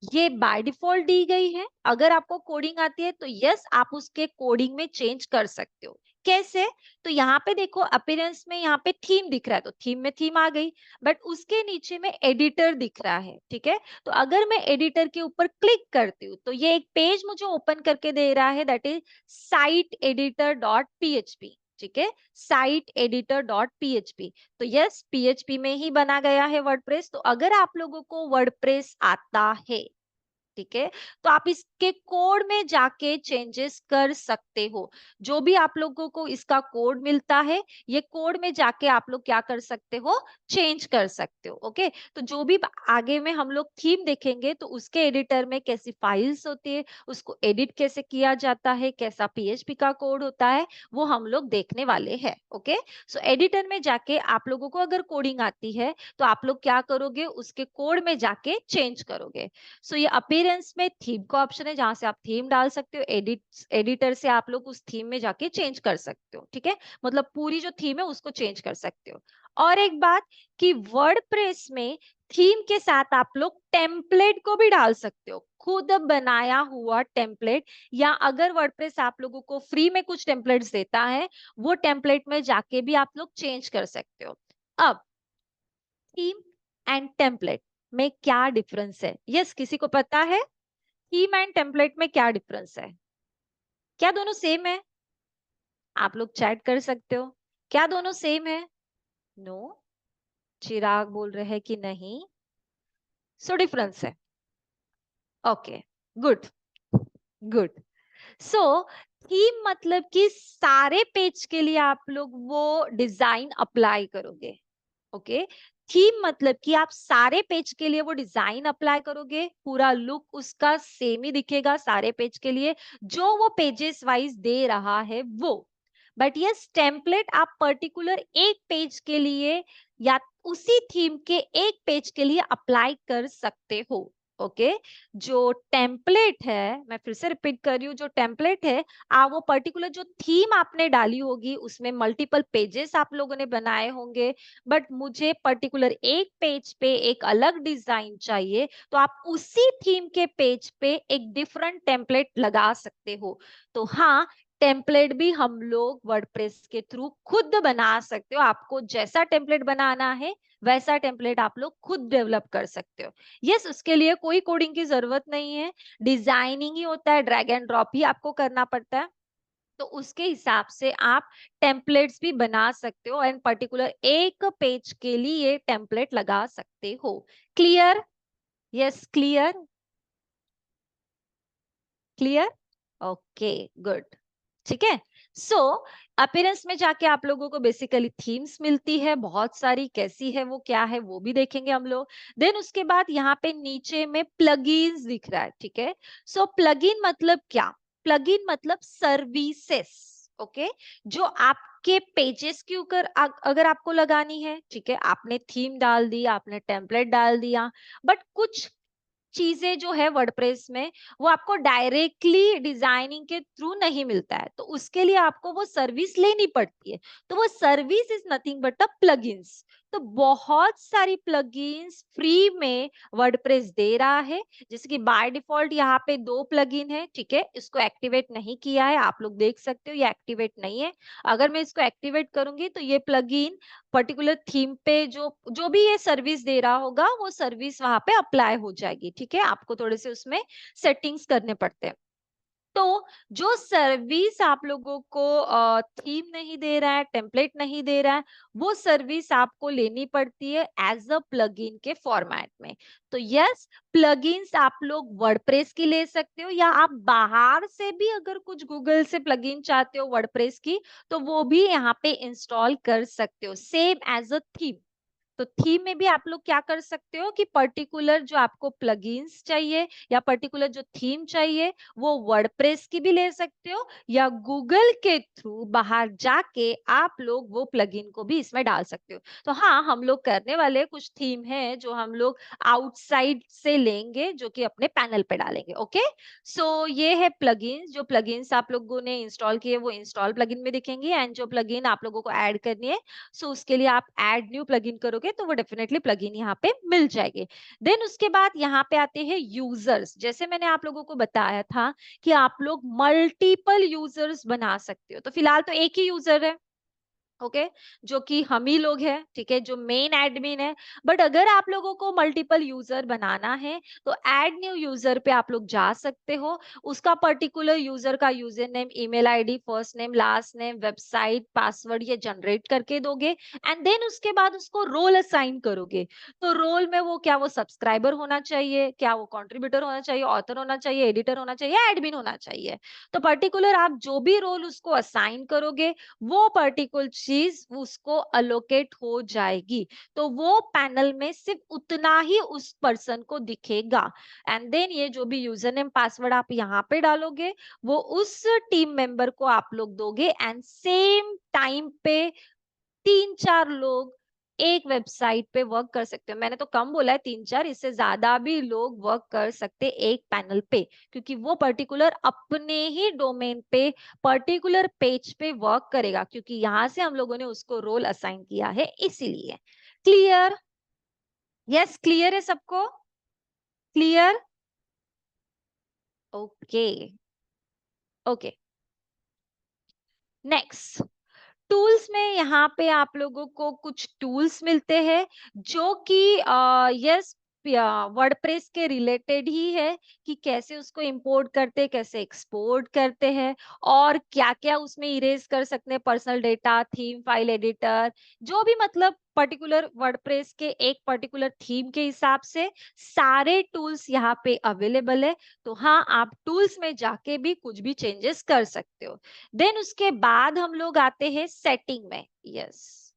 ये बाय डिफॉल्ट दी गई है। अगर आपको कोडिंग आती है, तो यस, आप उसके कोडिंग में चेंज कर सकते हो। कैसे? तो यहाँ पे देखो, अपीयरेंस में यहाँ पे थीम दिख रहा है, तो थीम में थीम आ गई, बट उसके नीचे में एडिटर दिख रहा है। ठीक है, तो अगर मैं एडिटर के ऊपर क्लिक करती हूँ, तो ये एक पेज मुझे ओपन करके दे रहा है, that is site editor dot PHP. ठीक है, साइट एडिटर डॉट पीएचपी। तो यस, पीएचपी में ही बना गया है वर्डप्रेस। तो अगर आप लोगों को वर्डप्रेस आता है, ठीक है। तो आप इसके कोड में जाके चेंजेस कर सकते हो। जो भी आप लोगों को इसका कोड मिलता है, ये कोड में जाके आप लोग क्या कर सकते हो, चेंज कर सकते हो। ओके, तो जो भी आगे में हम लोग थीम देखेंगे तो उसके एडिटर में कैसी फाइल्स होती है, उसको एडिट कैसे किया जाता है, कैसा पीएचपी का कोड होता है, वो हम लोग देखने वाले हैं। ओके, सो एडिटर में जाके आप लोगों को अगर कोडिंग आती है तो आप लोग क्या करोगे, उसके कोड में जाके चेंज करोगे। सो ये अपीयरेंस में थीम का ऑप्शन है, जहां से आप थीम डाल सकते हो। एडिटर से आप लोग उस थीम में जाके चेंज कर सकते हो। ठीक है, मतलब पूरी जो थीम है उसको चेंज कर सकते हो। और एक बात कि वर्डप्रेस में थीम के साथ आप लोग टेम्पलेट को भी डाल सकते हो, खुद बनाया हुआ टेम्पलेट। या अगर वर्डप्रेस आप लोगों को फ्री में कुछ टेम्पलेट्स देता है, वो टेम्पलेट में जाके भी आप लोग चेंज कर सकते हो। अब थीम एंड टेम्पलेट में क्या डिफरेंस है? यस, किसी को पता है थीम एंड टेम्पलेट में क्या डिफरेंस है? क्या दोनों सेम है? आप लोग चैट कर सकते हो। क्या दोनों सेम है? नो। चिराग बोल रहे हैं कि नहीं। सो डिफरेंस है। Okay, good, good. So theme मतलब कि सारे पेज के लिए आप लोग वो डिजाइन अप्लाई करोगे। ओके, थीम मतलब कि आप सारे पेज के लिए वो डिजाइन अप्लाई करोगे, पूरा लुक उसका सेम ही दिखेगा सारे पेज के लिए, जो वो पेजेस वाइज दे रहा है वो। बट यस, टेम्पलेट आप पर्टिकुलर एक पेज के लिए या उसी थीम के एक पेज के लिए अप्लाई कर सकते हो। ओके, जो टेम्पलेट है, मैं फिर से रिपीट कर रही हूँ, जो टेम्पलेट है, आप वो पर्टिकुलर जो थीम आपने डाली होगी उसमें मल्टीपल पेजेस आप लोगों ने बनाए होंगे, बट मुझे पर्टिकुलर एक पेज पे एक अलग डिजाइन चाहिए, तो आप उसी थीम के पेज पे एक डिफरेंट टेम्पलेट लगा सकते हो। तो हाँ, टेम्पलेट भी हम लोग वर्डप्रेस के थ्रू खुद बना सकते हो। आपको जैसा टेम्पलेट बनाना है वैसा टेम्पलेट आप लोग खुद डेवलप कर सकते हो। यस, उसके लिए कोई कोडिंग की जरूरत नहीं है, डिजाइनिंग ही होता है, ड्रैग एंड ड्रॉप ही आपको करना पड़ता है। तो उसके हिसाब से आप टेम्पलेट्स भी बना सकते हो एंड पर्टिकुलर एक पेज के लिए टेम्पलेट लगा सकते हो। Clear? Yes, clear, clear. Okay, good. ठीक है। सो अपीयरेंस में जाके आप लोगों को बेसिकली थीम्स मिलती है बहुत सारी, कैसी है वो, क्या है वो भी देखेंगे हम लोग। देन उसके बाद यहाँ पे नीचे में प्लगइन्स दिख रहा है। ठीक है, सो प्लगइन मतलब क्या? प्लगइन मतलब सर्विसेस। ओके, जो आपके पेजेस के ऊपर अगर आपको लगानी है, ठीक है, आपने थीम डाल दी, आपने टेम्पलेट डाल दिया, बट कुछ चीजें जो है वर्डप्रेस में वो आपको डायरेक्टली डिजाइनिंग के थ्रू नहीं मिलता है, तो उसके लिए आपको वो सर्विस लेनी पड़ती है। तो वो service is nothing but a plugins. तो बहुत सारी प्लगइन्स फ्री में वर्डप्रेस दे रहा है। जैसे कि बाय डिफॉल्ट यहाँ पे 2 प्लगइन है। ठीक है, इसको एक्टिवेट नहीं किया है, आप लोग देख सकते हो ये एक्टिवेट नहीं है। अगर मैं इसको एक्टिवेट करूंगी तो ये प्लगइन पर्टिकुलर थीम पे जो जो भी ये सर्विस दे रहा होगा वो सर्विस वहां पे अप्लाई हो जाएगी। ठीक है, आपको थोड़े से उसमें सेटिंग्स करने पड़ते हैं। तो जो सर्विस आप लोगों को थीम नहीं दे रहा है, टेम्पलेट नहीं दे रहा है, वो सर्विस आपको लेनी पड़ती है एज अ प्लगइन के फॉर्मेट में। तो यस, प्लगइन्स आप लोग वर्डप्रेस की ले सकते हो, या आप बाहर से भी अगर कुछ गूगल से प्लगइन चाहते हो वर्डप्रेस की, तो वो भी यहाँ पे इंस्टॉल कर सकते हो, सेम एज अ थीम। तो थीम में भी आप लोग क्या कर सकते हो कि पर्टिकुलर जो आपको प्लगइन्स चाहिए या पर्टिकुलर जो थीम चाहिए वो वर्डप्रेस की भी ले सकते हो, या गूगल के थ्रू बाहर जाके आप लोग वो प्लगइन को भी इसमें डाल सकते हो। तो हाँ, हम लोग करने वाले कुछ थीम है जो हम लोग आउटसाइड से लेंगे, जो कि अपने पैनल पे डालेंगे। ओके, सो ये है प्लगइन्स। जो प्लगइन्स आप लोगों ने इंस्टॉल किए वो इंस्टॉल प्लगइन में दिखेंगे, एंड जो प्लगइन आप लोगों को ऐड करनी है, सो उसके लिए आप ऐड न्यू प्लगइन करोगे तो वो डेफिनेटली प्लगइन यहाँ पे मिल जाएगी। देन उसके बाद यहाँ पे आते हैं यूजर्स। जैसे मैंने आप लोगों को बताया था कि आप लोग मल्टीपल यूजर्स बना सकते हो, तो फिलहाल तो एक ही यूजर है, ओके, जो कि हम ही लोग हैं, ठीक है, जो मेन एडमिन है। बट अगर आप लोगों को मल्टीपल यूजर बनाना है तो ऐड न्यू यूजर पे आप लोग जा सकते हो। उसका पर्टिकुलर यूजर का user name, email ID, first name, last name, website, password ये जनरेट करके दोगे। एंड देन उसके बाद उसको रोल असाइन करोगे। तो रोल में वो क्या, वो सब्सक्राइबर होना चाहिए, क्या वो कंट्रीब्यूटर होना चाहिए, ऑथर होना चाहिए, एडिटर होना चाहिए, एडमिन होना चाहिए। तो पर्टिकुलर आप जो भी रोल उसको असाइन करोगे वो पर्टिकुलर चीज उसको अलोकेट हो जाएगी। तो वो पैनल में सिर्फ उतना ही उस पर्सन को दिखेगा। एंड देन ये जो भी यूजर नेम पासवर्ड आप यहाँ पे डालोगे वो उस टीम मेंबर को आप लोग दोगे। एंड सेम टाइम पे 3-4 लोग एक वेबसाइट पे वर्क कर सकते हो। मैंने तो कम बोला है 3-4, इससे ज्यादा भी लोग वर्क कर सकते एक पैनल पे, क्योंकि वो पर्टिकुलर अपने ही डोमेन पे पर्टिकुलर पेज पे वर्क करेगा, क्योंकि यहाँ से हम लोगों ने उसको रोल असाइन किया है इसीलिए। क्लियर? यस, क्लियर है सबको? Clear? Okay. Okay, next. Tools में यहाँ पे आप लोगों को कुछ टूल्स मिलते हैं जो कि यस वर्डप्रेस के रिलेटेड ही है, कि कैसे उसको इंपोर्ट करते हैं, कैसे एक्सपोर्ट करते हैं, और क्या क्या उसमें इरेज कर सकते हैं, personal data, theme, file editor, जो भी मतलब पर्टिकुलर वर्डप्रेस के एक पर्टिकुलर थीम के हिसाब से सारे टूल्स यहाँ पे अवेलेबल है। तो हाँ, आप टूल्स में जाके भी कुछ भी चेंजेस कर सकते हो। देन उसके बाद हम लोग आते हैं सेटिंग में। यस,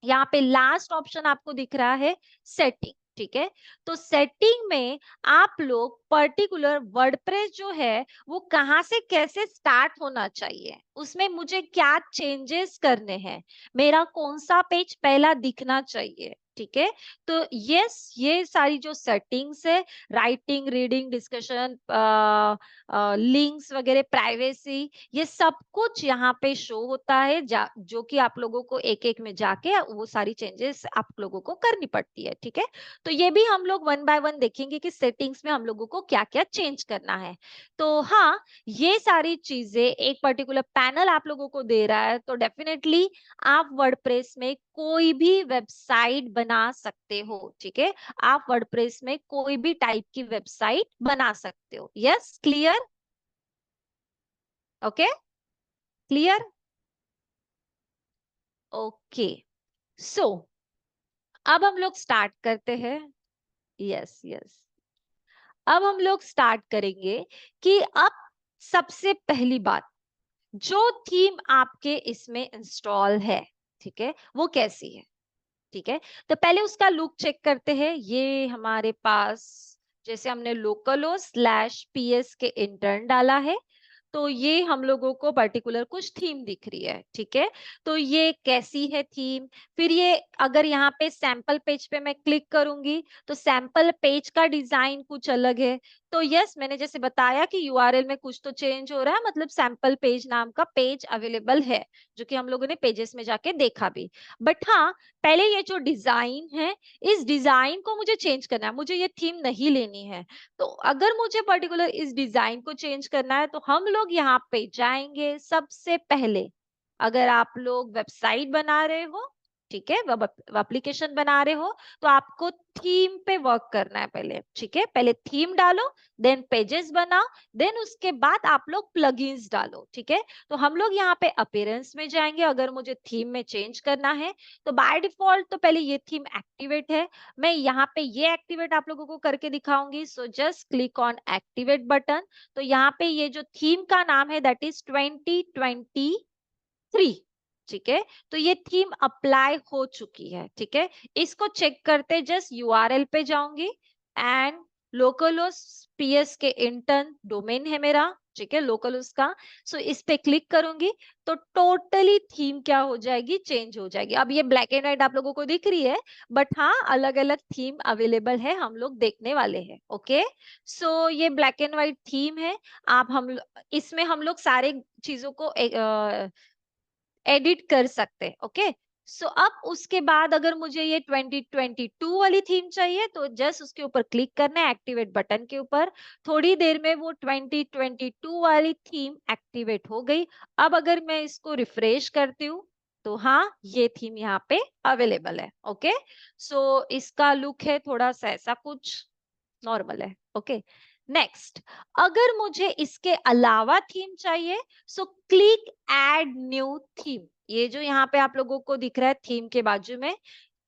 यहाँ पे लास्ट ऑप्शन आपको दिख रहा है सेटिंग, ठीक है। तो सेटिंग में आप लोग पर्टिकुलर वर्डप्रेस जो है वो कहाँ से कैसे स्टार्ट होना चाहिए, उसमें मुझे क्या चेंजेस करने हैं, मेरा कौन सा पेज पहला दिखना चाहिए, ठीक है। तो यस, ये सारी जो सेटिंग्स है, राइटिंग, रीडिंग, डिस्कशन, लिंक्स वगैरह, प्राइवेसी, ये सब कुछ यहाँ पे शो होता है, जो कि आप लोगों को एक एक में जाके वो सारी चेंजेस आप लोगों को करनी पड़ती है, ठीक है। तो ये भी हम लोग वन बाय वन देखेंगे कि सेटिंग्स में हम लोगों को क्या क्या चेंज करना है। तो हाँ, ये सारी चीजें एक पर्टिकुलर पैनल आप लोगों को दे रहा है, तो डेफिनेटली आप वर्डप्रेस में कोई भी वेबसाइट बना सकते हो, ठीक है। आप वर्डप्रेस में कोई भी टाइप की वेबसाइट बना सकते हो। Yes, clear? Okay, clear? Okay, so अब हम लोग स्टार्ट करते हैं। यस यस, अब हम लोग स्टार्ट करेंगे कि अब सबसे पहली बात, जो थीम आपके इसमें इंस्टॉल है, ठीक है, वो कैसी है, ठीक है। तो पहले उसका लुक चेक करते हैं। ये हमारे पास, जैसे हमने लोकलो स्लैश पीएस के इंटर्न डाला है, तो ये हम लोगों को पर्टिकुलर कुछ थीम दिख रही है, ठीक है। तो ये कैसी है थीम? फिर ये अगर यहाँ पे सैंपल पेज पे मैं क्लिक करूंगी तो सैंपल पेज का डिजाइन कुछ अलग है। तो यस, मैंने जैसे बताया कि यूआरएल में कुछ तो चेंज हो रहा है, मतलब सैंपल पेज नाम का पेज अवेलेबल है, जो कि हम लोगों ने पेजेस में जाके देखा भी। बट हाँ, पहले ये जो डिजाइन है, इस डिजाइन को मुझे चेंज करना है, मुझे ये थीम नहीं लेनी है। तो अगर मुझे पर्टिकुलर इस डिजाइन को चेंज करना है तो हम लोग यहाँ पे जाएंगे सबसे पहले। अगर आप लोग वेबसाइट बना रहे हो, ठीक है, वेब एप्लीकेशन बना रहे हो, तो आपको थीम पे वर्क करना है पहले, ठीक है। पहले थीम डालो, देन पेजेस बनाओ, देन उसके बाद आप लोग प्लगइन्स डालो, ठीक है। तो हम लोग यहाँ पे अपीयरेंस में जाएंगे। अगर मुझे थीम में चेंज करना है तो बाय डिफॉल्ट तो पहले ये थीम एक्टिवेट है, मैं यहाँ पे ये एक्टिवेट आप लोगों को करके दिखाऊंगी। So just click on activate button. तो यहाँ पे ये जो थीम का नाम है दैट इज 2023, ठीक है। तो ये थीम अप्लाई हो चुकी है, ठीक है। इसको चेक करते जस्ट यूआरएल पे जाऊंगी एंड लोकलोस पीएस के इंटर्न डोमेन है मेरा, ठीक है, लोकलोस का। सो इस पे क्लिक करूंगी तो टोटली थीम क्या हो जाएगी, चेंज हो जाएगी। अब ये ब्लैक एंड व्हाइट आप लोगों को दिख रही है, बट हाँ, अलग अलग थीम अवेलेबल है, हम लोग देखने वाले हैं। ओके, सो ये ब्लैक एंड व्हाइट थीम है। आप इसमें हम लोग सारे चीजों को एडिट कर सकते हैं। ओके, सो अब उसके बाद अगर मुझे ये 2022 वाली थीम चाहिए तो जस्ट उसके ऊपर क्लिक करना है, एक्टिवेट बटन के ऊपर। थोड़ी देर में वो 2022 वाली थीम एक्टिवेट हो गई। अब अगर मैं इसको रिफ्रेश करती हूँ तो हाँ, ये थीम यहाँ पे अवेलेबल है। ओके, सो इसका लुक है थोड़ा सा ऐसा कुछ, नॉर्मल है। ओके, नेक्स्ट, अगर मुझे इसके अलावा थीम चाहिए, so click add new theme. ये जो यहाँ पे आप लोगों को दिख रहा है थीम के बाजू में,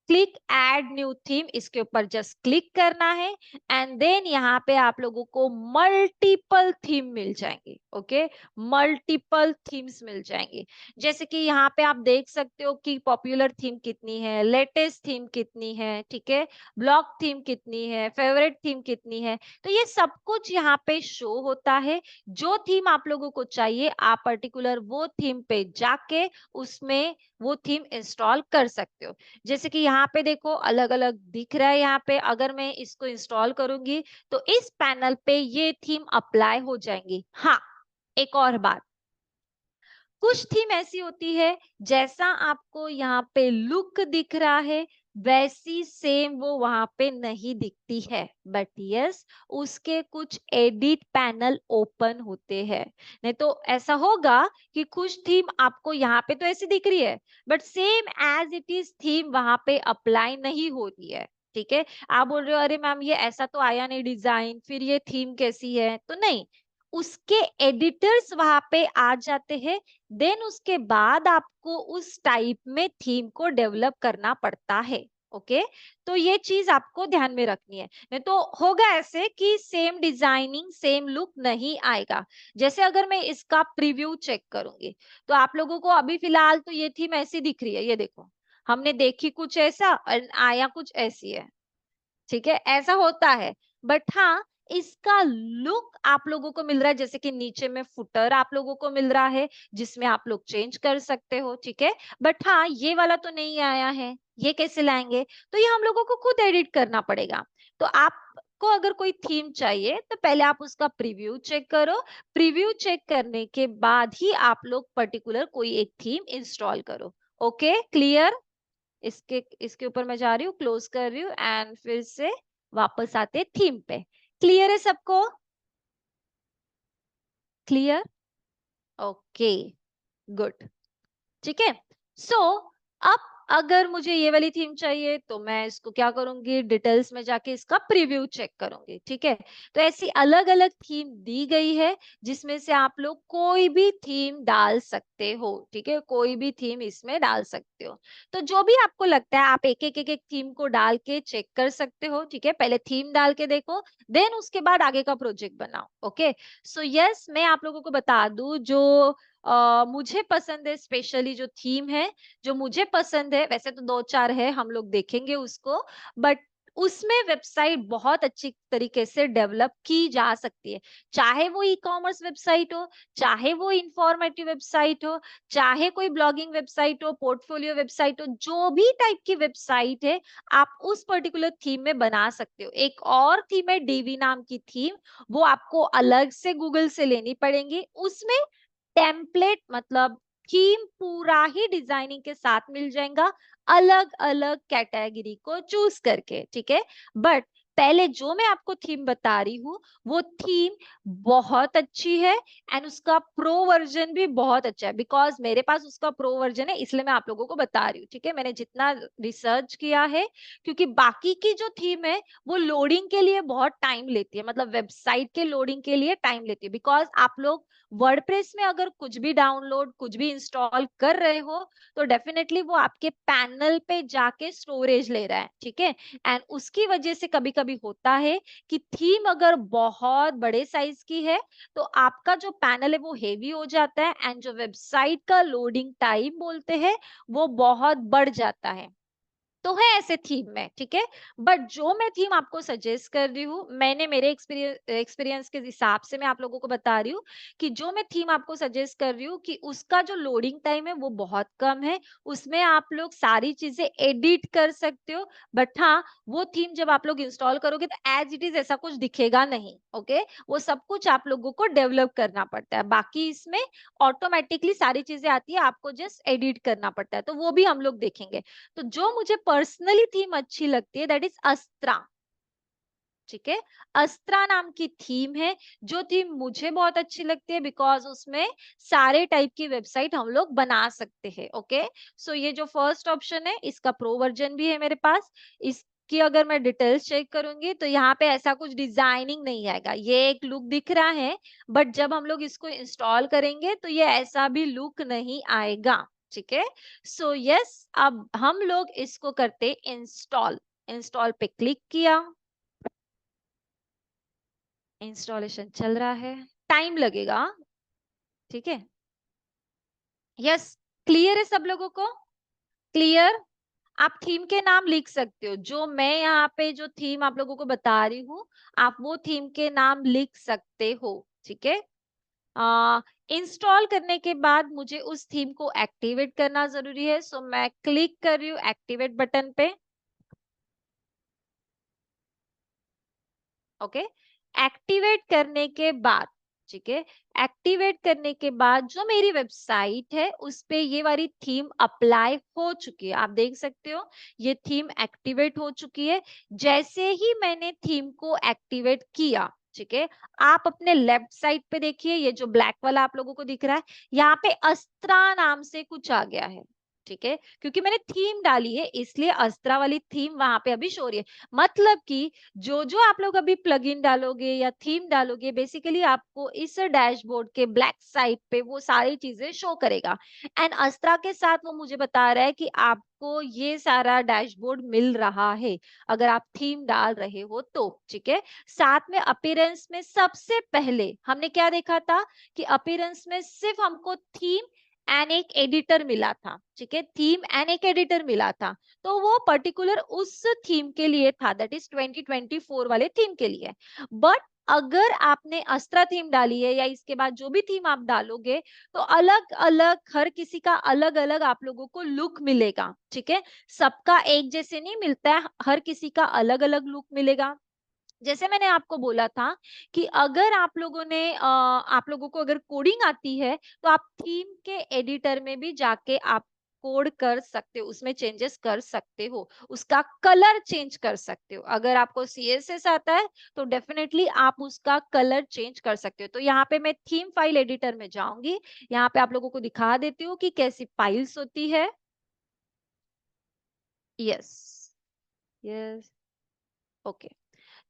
क्लिक ऐड न्यू थीम, इसके ऊपर जस्ट क्लिक करना है एंड देन यहाँ पे आप लोगों को मल्टीपल थीम मिल जाएंगे। ओके, मल्टीपल थीम्स मिल जाएंगे। जैसे कि यहाँ पे आप देख सकते हो कि पॉपुलर थीम कितनी है, लेटेस्ट थीम कितनी है, ठीक है, ब्लॉक थीम कितनी है, फेवरेट थीम कितनी है, तो ये सब कुछ यहाँ पे शो होता है। जो थीम आप लोगों को चाहिए, आप पर्टिकुलर वो थीम पे जाके उसमें वो थीम इंस्टॉल कर सकते हो। जैसे कि यहाँ पे देखो अलग अलग दिख रहा है, यहाँ पे अगर मैं इसको इंस्टॉल करूंगी तो इस पैनल पे ये थीम अप्लाई हो जाएंगी। हाँ, एक और बात, कुछ थीम ऐसी होती है जैसा आपको यहाँ पे लुक दिख रहा है वैसी सेम वो वहां पे नहीं दिखती है, बट यस उसके कुछ एडिट पैनल ओपन होते हैं। नहीं तो ऐसा होगा कि कुछ थीम आपको यहाँ पे तो ऐसी दिख रही है but same as it is theme वहां पे अप्लाई नहीं हो रही है। ठीक है, आप बोल रहे हो अरे मैम ये ऐसा तो आया नहीं डिजाइन, फिर ये थीम कैसी है, तो नहीं, उसके एडिटर्स वहां पे आ जाते हैं। देन उसके बाद आपको उस टाइप में थीम को डेवलप करना पड़ता है। ओके, तो ये चीज आपको ध्यान में रखनी है, नहीं तो होगा ऐसे कि सेम डिजाइनिंग सेम लुक नहीं आएगा। जैसे अगर मैं इसका प्रीव्यू चेक करूंगी तो आप लोगों को अभी फिलहाल तो ये थीम ऐसी दिख रही है, ये देखो, हमने देखी कुछ ऐसा और आया कुछ ऐसी है। ठीक है, ऐसा होता है, बट हाँ इसका लुक आप लोगों को मिल रहा है, जैसे कि नीचे में फुटर आप लोगों को मिल रहा है जिसमें आप लोग चेंज कर सकते हो। ठीक है, बट हाँ ये वाला तो नहीं आया है, ये कैसे लाएंगे, तो ये हम लोगों को खुद एडिट करना पड़ेगा। तो आपको अगर कोई थीम चाहिए तो पहले आप उसका प्रीव्यू चेक करो, प्रीव्यू चेक करने के बाद ही आप लोग पर्टिकुलर कोई एक थीम इंस्टॉल करो। Okay, clear. इसके ऊपर मैं जा रही हूँ, क्लोज कर रही हूँ एंड फिर से वापस आते थीम पे। क्लियर है सबको? Clear, okay, good. ठीक है, सो अब अगर मुझे ये वाली थीम चाहिए तो मैं इसको क्या करूंगी, डिटेल्स में जाके इसका प्रीव्यू चेक करूंगी। ठीक है, तो ऐसी अलग अलग थीम दी गई है जिसमें से आप लोग कोई भी थीम डाल सकते हो। ठीक है, कोई भी थीम इसमें डाल सकते हो, तो जो भी आपको लगता है आप एक एक थीम को डाल के चेक कर सकते हो। ठीक है, पहले थीम डाल के देखो, देन उसके बाद आगे का प्रोजेक्ट बनाओ। ओके, सो यस मैं आप लोगों को बता दूं जो मुझे पसंद है, स्पेशली जो थीम है जो मुझे पसंद है, वैसे तो दो चार है हम लोग देखेंगे उसको, बट उसमें वेबसाइट बहुत अच्छी तरीके से डेवलप की जा सकती है। चाहे वो ई कॉमर्स वेबसाइट हो, चाहे वो इंफॉर्मेटिव वेबसाइट हो, चाहे कोई ब्लॉगिंग वेबसाइट हो, पोर्टफोलियो वेबसाइट हो, जो भी टाइप की वेबसाइट है आप उस पर्टिकुलर थीम में बना सकते हो। एक और थीम है डीवी नाम की थीम, वो आपको अलग से गूगल से लेनी पड़ेगी। उसमें टेम्पलेट मतलब थीम पूरा ही डिजाइनिंग के साथ मिल जाएगा, अलग अलग कैटेगरी को चूज करके। ठीक है, बट पहले जो मैं आपको थीम बता रही हूँ वो थीम बहुत अच्छी है एंड उसका प्रो वर्जन भी बहुत अच्छा है, बिकॉज मेरे पास उसका प्रो वर्जन है इसलिए मैं आप लोगों को बता रही हूँ। ठीक है, मैंने जितना रिसर्च किया है, क्योंकि बाकी की जो थीम है वो लोडिंग के लिए बहुत टाइम लेती है, मतलब वेबसाइट के लोडिंग के लिए टाइम लेती है। बिकॉज आप लोग वर्डप्रेस में अगर कुछ भी डाउनलोड कुछ भी इंस्टॉल कर रहे हो तो डेफिनेटली वो आपके पैनल पे जाके स्टोरेज ले रहा है। ठीक है, एंड उसकी वजह से कभी कभी होता है कि थीम अगर बहुत बड़े साइज की है तो आपका जो पैनल है वो हेवी हो जाता है एंड जो वेबसाइट का लोडिंग टाइम बोलते हैं वो बहुत बढ़ जाता है। तो है ऐसे थीम में। ठीक है, बट जो मैं थीम आपको सजेस्ट कर रही हूँ, मैंने मेरे एक्सपीरियंस के हिसाब से मैं आप लोगों को बता रही हूँ कि जो मैं थीम आपको सजेस्ट कर रही हूँ कि उसका जो लोडिंग टाइम है वो बहुत कम है, उसमें आप लोग सारी चीजें एडिट कर सकते हो। बट हाँ, वो थीम जब आप लोग इंस्टॉल करोगे तो एज इट इज ऐसा कुछ दिखेगा नहीं। ओके, वो सब कुछ आप लोगों को डेवलप करना पड़ता है, बाकी इसमें ऑटोमेटिकली सारी चीजें आती है, आपको जस्ट एडिट करना पड़ता है, तो वो भी हम लोग देखेंगे। तो जो मुझे पर्सनली थीम अच्छी लगती है दैट इज अस्त्रा। ठीक है। अस्त्रा नाम की थीम है, जो थीम मुझे बहुत अच्छी लगती है बिकॉज उसमें सारे टाइप की वेबसाइट हम लोग बना सकते हैं। ओके, सो ये जो फर्स्ट ऑप्शन है इसका प्रो वर्जन भी है मेरे पास। इसकी अगर मैं डिटेल्स चेक करूंगी तो यहाँ पे ऐसा कुछ डिजाइनिंग नहीं आएगा, ये एक लुक दिख रहा है, बट जब हम लोग इसको इंस्टॉल करेंगे तो ये ऐसा भी लुक नहीं आएगा। ठीक है, सो यस, अब हम लोग इसको करते इंस्टॉल। इंस्टॉल पे क्लिक किया, इंस्टॉलेशन चल रहा है, टाइम लगेगा। ठीक है, यस, क्लियर है सब लोगों को? क्लियर? आप थीम के नाम लिख सकते हो, जो मैं यहाँ पे जो थीम आप लोगों को बता रही हूँ, आप वो थीम के नाम लिख सकते हो। ठीक है, इंस्टॉल करने के बाद मुझे उस थीम को एक्टिवेट करना जरूरी है, सो मैं क्लिक कर रही हूँ एक्टिवेट बटन पे। ओके, एक्टिवेट करने के बाद, ठीक है, एक्टिवेट करने के बाद जो मेरी वेबसाइट है उस पे ये वाली थीम अप्लाई हो चुकी है, आप देख सकते हो ये थीम एक्टिवेट हो चुकी है। जैसे ही मैंने थीम को एक्टिवेट किया, ठीक है, आप अपने लेफ्ट साइड पे देखिए, ये जो ब्लैक वाला आप लोगों को दिख रहा है, यहाँ पे अस्त्रा नाम से कुछ आ गया है। ठीक है, क्योंकि मैंने थीम डाली है इसलिए अस्त्रा वाली थीम वहां पे अभी शो हो रही है। मतलब कि जो जो आप लोग अभी प्लगइन डालोगे या थीम डालोगे, बेसिकली आपको इस डैशबोर्ड के ब्लैक साइड पे वो सारी चीजें शो करेगा। एंड अस्त्रा के साथ वो मुझे बता रहा है कि आपको ये सारा डैशबोर्ड मिल रहा है अगर आप थीम डाल रहे हो तो। ठीक है, साथ में अपीयरेंस में सबसे पहले हमने क्या देखा था कि अपीयरेंस में सिर्फ हमको थीम एंड एक एडिटर मिला था। ठीक है, थीम एंड एक एडिटर मिला था, तो वो पर्टिकुलर उस थीम के लिए था, दैट इज 2024 वाले थीम के लिए। बट अगर आपने अस्त्रा थीम डाली है या इसके बाद जो भी थीम आप डालोगे, तो अलग अलग हर किसी का अलग अलग आप लोगों को लुक मिलेगा। ठीक है, सबका एक जैसे नहीं मिलता है, हर किसी का अलग अलग लुक मिलेगा। जैसे मैंने आपको बोला था कि अगर आप लोगों ने आप लोगों को अगर कोडिंग आती है तो आप थीम के एडिटर में भी जाके आप कोड कर सकते हो, उसमें चेंजेस कर सकते हो, उसका कलर चेंज कर सकते हो। अगर आपको सीएसएस आता है तो डेफिनेटली आप उसका कलर चेंज कर सकते हो। तो यहाँ पे मैं थीम फाइल एडिटर में जाऊंगी, यहाँ पे आप लोगों को दिखा देती हूँ कि कैसी फाइल्स होती है। Yes, yes, okay.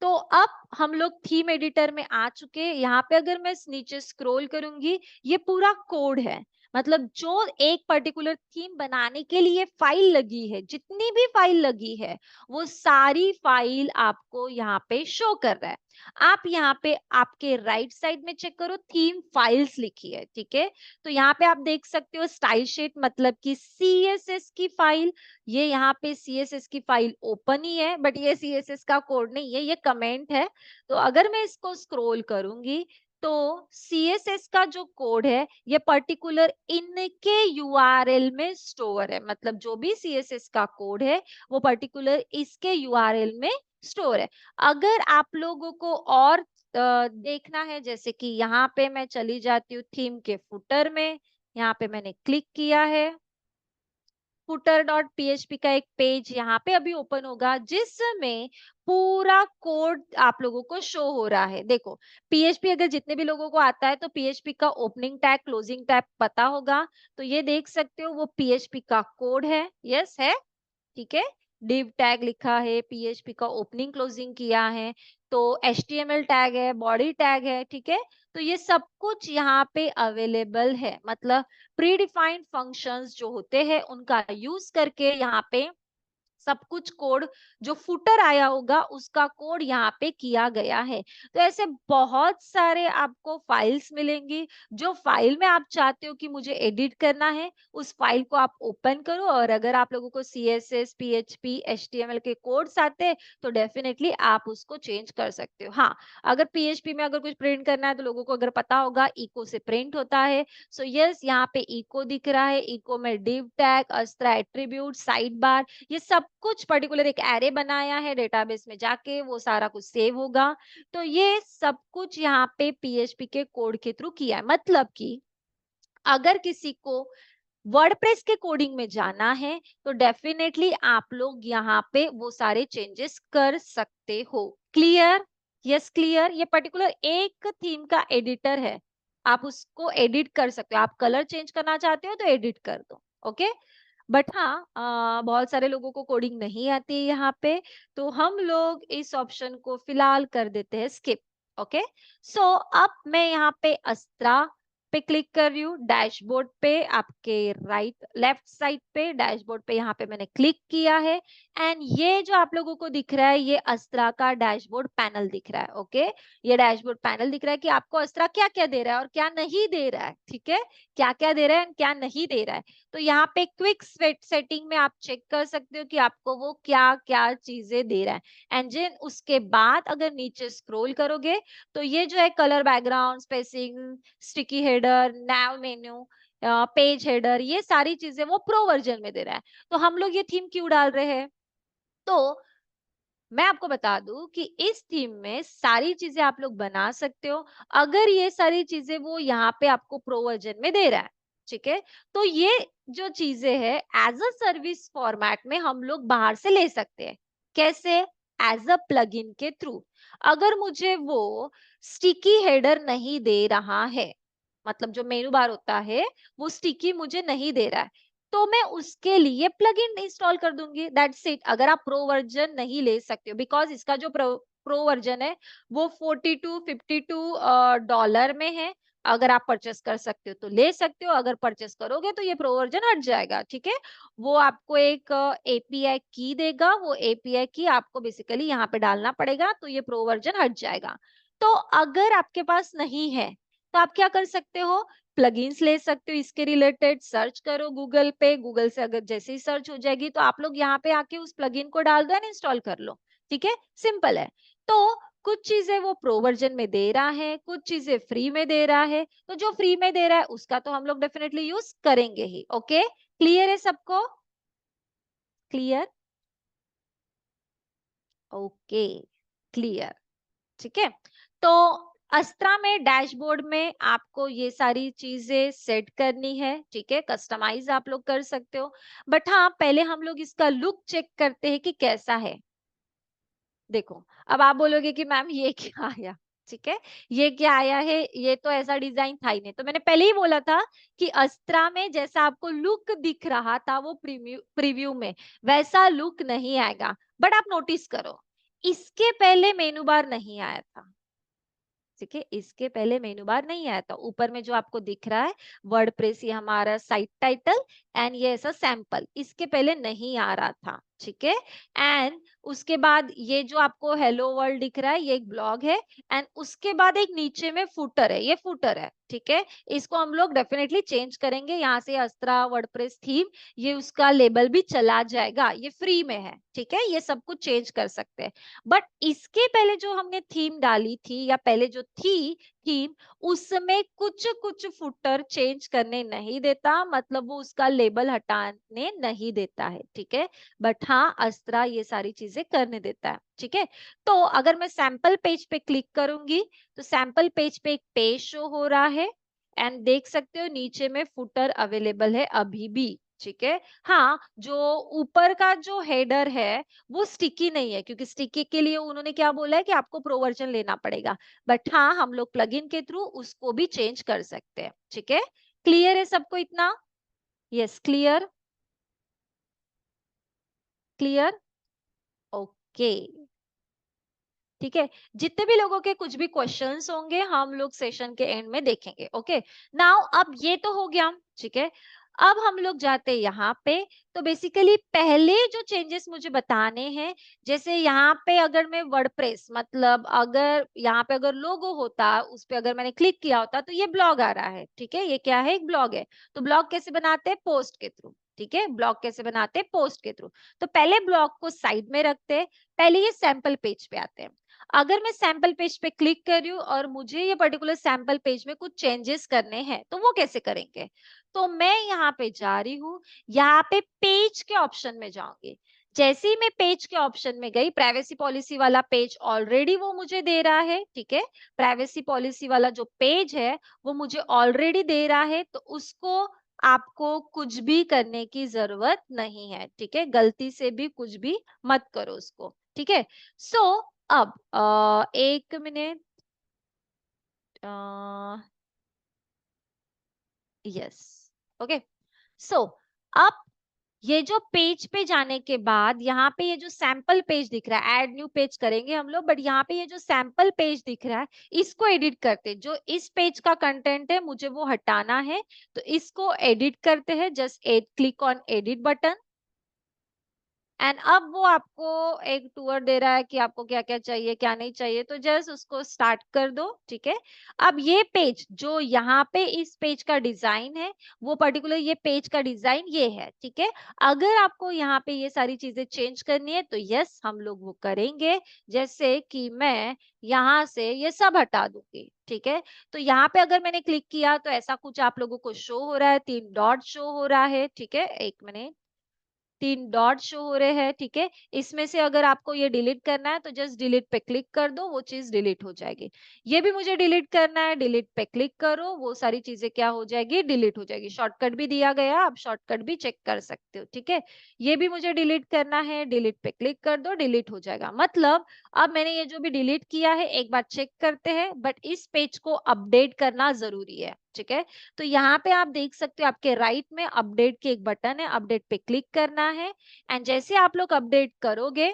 तो अब हम लोग थीम एडिटर में आ चुके हैं। यहाँ पे अगर मैं नीचे स्क्रॉल करूंगी, ये पूरा कोड है, मतलब जो एक पर्टिकुलर थीम बनाने के लिए फाइल लगी है, जितनी भी फाइल लगी है वो सारी फाइल आपको यहाँ पे शो कर रहा है। आप यहाँ पे आपके राइट साइड में चेक करो, थीम फाइल्स लिखी है। ठीक है, तो यहाँ पे आप देख सकते हो स्टाइल शीट मतलब कि सीएसएस की फाइल। ये यहाँ पे सीएसएस की फाइल ओपन ही है, बट ये सीएसएस का कोड नहीं है, ये कमेंट है। तो अगर मैं इसको स्क्रॉल करूंगी तो सीएसएस का जो कोड है ये पर्टिकुलर इनके यूआरएल में स्टोर है, मतलब जो भी सीएसएस का कोड है वो पर्टिकुलर इसके यूआरएल में स्टोर है। अगर आप लोगों को और देखना है, जैसे कि यहाँ पे मैं चली जाती हूँ थीम के फुटर में, यहाँ पे मैंने क्लिक किया है, फुटर डॉट पीएचपी का एक पेज यहाँ पे अभी ओपन होगा जिसमें पूरा कोड आप लोगों को शो हो रहा है। देखो, पीएचपी अगर जितने भी लोगों को आता है तो पीएचपी का ओपनिंग टैग क्लोजिंग टैग पता होगा, तो ये देख सकते हो वो पीएचपी का कोड है। यस है, ठीक है, div टैग लिखा है, पीएचपी का ओपनिंग क्लोजिंग किया है, तो एचटीएमएल टैग है, बॉडी टैग है। ठीक है, तो ये सब कुछ यहाँ पे अवेलेबल है, मतलब प्री डिफाइंड फंक्शंस जो होते हैं उनका यूज करके यहाँ पे सब कुछ कोड जो फुटर आया होगा उसका कोड यहाँ पे किया गया है। तो ऐसे बहुत सारे आपको फाइल्स मिलेंगी, जो फाइल में आप चाहते हो कि मुझे एडिट करना है उस फाइल को आप ओपन करो, और अगर आप लोगों को सीएसएस पीएचपी एचटीएमएल के कोड्स आते हैं तो डेफिनेटली आप उसको चेंज कर सकते हो। हाँ, अगर पीएचपी में अगर कुछ प्रिंट करना है तो लोगों को अगर पता होगा इको से प्रिंट होता है। सो यस, यहाँ पे इको दिख रहा है, इको में div tag, अस्त्रा attribute, side bar, ये सब कुछ पर्टिकुलर एक एरे बनाया है, डेटाबेस में जाके वो सारा कुछ सेव होगा। तो ये सब कुछ यहाँ पे पीएचपी के कोड के थ्रू किया है, मतलब कि अगर किसी को वर्डप्रेस के कोडिंग में जाना है तो डेफिनेटली आप लोग यहाँ पे वो सारे चेंजेस कर सकते हो। क्लियर? Yes clear. ये पर्टिकुलर एक थीम का एडिटर है, आप उसको एडिट कर सकते हो। आप कलर चेंज करना चाहते हो तो एडिट कर दो। ओके, बट हाँ, बहुत सारे लोगों को कोडिंग नहीं आती है यहाँ पे, तो हम लोग इस ऑप्शन को फिलहाल कर देते हैं स्किप। ओके, सो अब मैं यहाँ पे अस्त्रा पे क्लिक कर रही हूँ, डैशबोर्ड पे आपके राइट लेफ्ट साइड पे डैशबोर्ड पे यहाँ पे मैंने क्लिक किया है। एंड ये जो आप लोगों को दिख रहा है, ये अस्त्रा का डैशबोर्ड पैनल दिख रहा है। ओके, ये डैशबोर्ड पैनल दिख रहा है कि आपको अस्त्रा क्या क्या दे रहा है और क्या नहीं दे रहा है। ठीक है, क्या क्या दे रहा है और क्या नहीं दे रहा है। तो यहाँ पे क्विक सेटिंग में आप चेक कर सकते हो कि आपको वो क्या क्या चीजें दे रहा है। एंड देन उसके बाद अगर नीचे स्क्रॉल करोगे तो ये जो है colour, background, spacing, sticky header, nav menu, page header, ये सारी चीजें वो प्रो वर्जन में दे रहा है। तो हम लोग ये थीम क्यों डाल रहे हैं? तो मैं आपको बता दूं कि इस थीम में सारी चीजें आप लोग बना सकते हो, अगर ये सारी चीजें वो यहाँ पे आपको प्रो वर्जन में दे रहा है। ठीक है, तो ये जो चीजें है एज अ सर्विस फॉर्मेट में हम लोग बाहर से ले सकते हैं। कैसे? एज अ प्लगइन के थ्रू। अगर मुझे वो स्टिकी हेडर नहीं दे रहा है, मतलब जो मेनू बार होता है वो स्टिकी मुझे नहीं दे रहा है, तो मैं उसके लिए प्लगइन इंस्टॉल कर दूंगी, दैट्स इट। अगर आप प्रो वर्जन नहीं ले सकते हो, बिकॉज इसका जो प्रो वर्जन है वो 42-52 डॉलर में है। अगर आप परचेस कर सकते हो तो ले सकते हो, अगर परचेस करोगे तो ये प्रो वर्जन हट जाएगा। ठीक है, वो आपको एक एपीआई की देगा, वो एपीआई की आपको बेसिकली यहाँ पे डालना पड़ेगा, तो ये प्रो वर्जन हट जाएगा। तो अगर आपके पास नहीं है तो आप क्या कर सकते हो, प्लगइन्स ले सकते हो, इसके रिलेटेड सर्च करो गूगल पे, गूगल से अगर जैसे ही सर्च हो जाएगी तो आप लोग यहाँ पे आके उस प्लगइन को डाल दो एंड इंस्टॉल कर लो। ठीक है, सिंपल है। तो कुछ चीजें वो प्रो वर्जन में दे रहा है, कुछ चीजें फ्री में दे रहा है, तो जो फ्री में दे रहा है उसका तो हम लोग डेफिनेटली यूज करेंगे ही। ओके, क्लियर है सबको? क्लियर? Okay, clear. ठीक है, तो अस्त्रा में डैशबोर्ड में आपको ये सारी चीजें सेट करनी है। ठीक है, कस्टमाइज आप लोग कर सकते हो, बट हाँ पहले हम लोग इसका लुक चेक करते हैं कि कैसा है। देखो, अब आप बोलोगे कि मैम ये क्या आया? ठीक है, ये क्या आया है, ये तो ऐसा डिजाइन था ही नहीं। तो मैंने पहले ही बोला था कि अस्त्रा में जैसा आपको लुक दिख रहा था वो प्रीव्यू में, वैसा लुक नहीं आएगा। बट आप नोटिस करो, इसके पहले मेनू बार नहीं आया था। ठीक है, इसके पहले मेनू बार नहीं आया था। ऊपर में जो आपको दिख रहा है वर्डप्रेस, ये हमारा साइट टाइटल एंड ये ऐसा सैंपल, इसके पहले नहीं आ रहा था। ठीक है, एंड उसके बाद ये जो आपको हेलो वर्ल्ड दिख रहा है ये एक ब्लॉग है, एंड उसके बाद एक नीचे में फुटर है, ये फुटर है। ठीक है, इसको हम लोग डेफिनेटली चेंज करेंगे, यहाँ से अस्त्रा वर्डप्रेस थीम, ये उसका लेबल भी चला जाएगा, ये फ्री में है। ठीक है, ये सब कुछ चेंज कर सकते हैं। बट इसके पहले जो हमने थीम डाली थी, या पहले जो थी थीम, उसमें कुछ कुछ फुटर चेंज करने नहीं देता, मतलब वो उसका लेबल हटाने नहीं देता है। ठीक है, बट हाँ अस्त्रा ये सारी चीजें करने देता है। ठीक है, तो अगर मैं सैंपल पेज पे क्लिक करूंगी तो सैंपल पेज पे एक पेज शो हो रहा है, एंड देख सकते हो नीचे में फुटर अवेलेबल है अभी भी। ठीक है, हाँ जो ऊपर का जो हेडर है वो स्टिकी नहीं है, क्योंकि स्टिकी के लिए उन्होंने क्या बोला है कि आपको प्रो वर्जन लेना पड़ेगा। बट हाँ हम लोग प्लगइन के थ्रू उसको भी चेंज कर सकते हैं। ठीक है, क्लियर है सबको इतना? Yes clear, clear. ओके, ठीक है, जितने भी लोगों के कुछ भी क्वेश्चंस होंगे हम लोग सेशन के एंड में देखेंगे। ओके, नाउ अब ये तो हो गया। ठीक है, अब हम लोग जाते हैं यहाँ पे। तो बेसिकली पहले जो चेंजेस मुझे बताने हैं, जैसे यहाँ पे अगर मैं वर्डप्रेस, मतलब अगर यहाँ पे अगर लोगो होता, उस पे अगर मैंने क्लिक किया होता तो ये ब्लॉग आ रहा है। ठीक है, ये क्या है? एक ब्लॉग है। तो ब्लॉग कैसे बनाते हैं? पोस्ट के थ्रू। ठीक है, ब्लॉग कैसे बनाते हैं? पोस्ट के थ्रू। तो पहले ब्लॉग को साइड में रखते हैं, पहले ये सैंपल पेज पे आते हैं। अगर मैं सैंपल पेज पे क्लिक कर रही हूँ और मुझे ये पर्टिकुलर सैंपल पेज में कुछ चेंजेस करने हैं तो वो कैसे करेंगे? तो मैं यहाँ पे जा रही हूँ, यहाँ पे पेज के ऑप्शन में जाऊंगी। जैसे ही मैं पेज के ऑप्शन में गई, प्राइवेसी पॉलिसी वाला पेज ऑलरेडी वो मुझे दे रहा है। ठीक है, प्राइवेसी पॉलिसी वाला जो पेज है वो मुझे ऑलरेडी दे रहा है, तो उसको आपको कुछ भी करने की जरूरत नहीं है। ठीक है, गलती से भी कुछ भी मत करो उसको। ठीक है, सो अब 1 मिनट, यस, ओके। सो अब ये जो पेज पे जाने के बाद यहाँ पे ये जो सैंपल पेज दिख रहा है, ऐड न्यू पेज करेंगे हम लोग, बट यहाँ पे ये जो सैंपल पेज दिख रहा है, इसको एडिट करते हैं। जो इस पेज का कंटेंट है मुझे वो हटाना है, तो इसको एडिट करते हैं। Just click on edit button, and अब वो आपको एक टूर दे रहा है कि आपको क्या क्या चाहिए क्या नहीं चाहिए, तो जस्ट उसको स्टार्ट कर दो, ठीक है। अब ये पेज जो यहाँ पे इस पेज का डिजाइन है, वो पर्टिकुलर ये पेज का डिजाइन ये है, ठीक है। अगर आपको यहाँ पे ये सारी चीजें चेंज करनी है तो यस हम लोग वो करेंगे। जैसे कि मैं यहाँ से ये सब हटा दूंगी, ठीक है। तो यहाँ पे अगर मैंने क्लिक किया तो ऐसा कुछ आप लोगों को शो हो रहा है, 3 डॉट शो हो रहा है, ठीक है। 1 मिनट, 3 डॉट शो हो रहे हैं, ठीक है। इसमें से अगर आपको ये डिलीट करना है तो जस्ट डिलीट पे क्लिक कर दो, वो चीज डिलीट हो जाएगी। ये भी मुझे डिलीट करना है, डिलीट पे क्लिक करो, वो सारी चीजें क्या हो जाएगी, डिलीट हो जाएगी। शॉर्टकट भी दिया गया, आप शॉर्टकट भी चेक कर सकते हो, ठीक है। ये भी मुझे डिलीट करना है, डिलीट पे क्लिक कर दो, डिलीट हो जाएगा। मतलब अब मैंने ये जो भी डिलीट किया है एक बार चेक करते हैं, बट इस पेज को अपडेट करना जरूरी है, ठीक है। तो यहाँ पे आप देख सकते हो आपके राइट में अपडेट की एक बटन है, अपडेट पे क्लिक करना है, एंड जैसे आप लोग अपडेट करोगे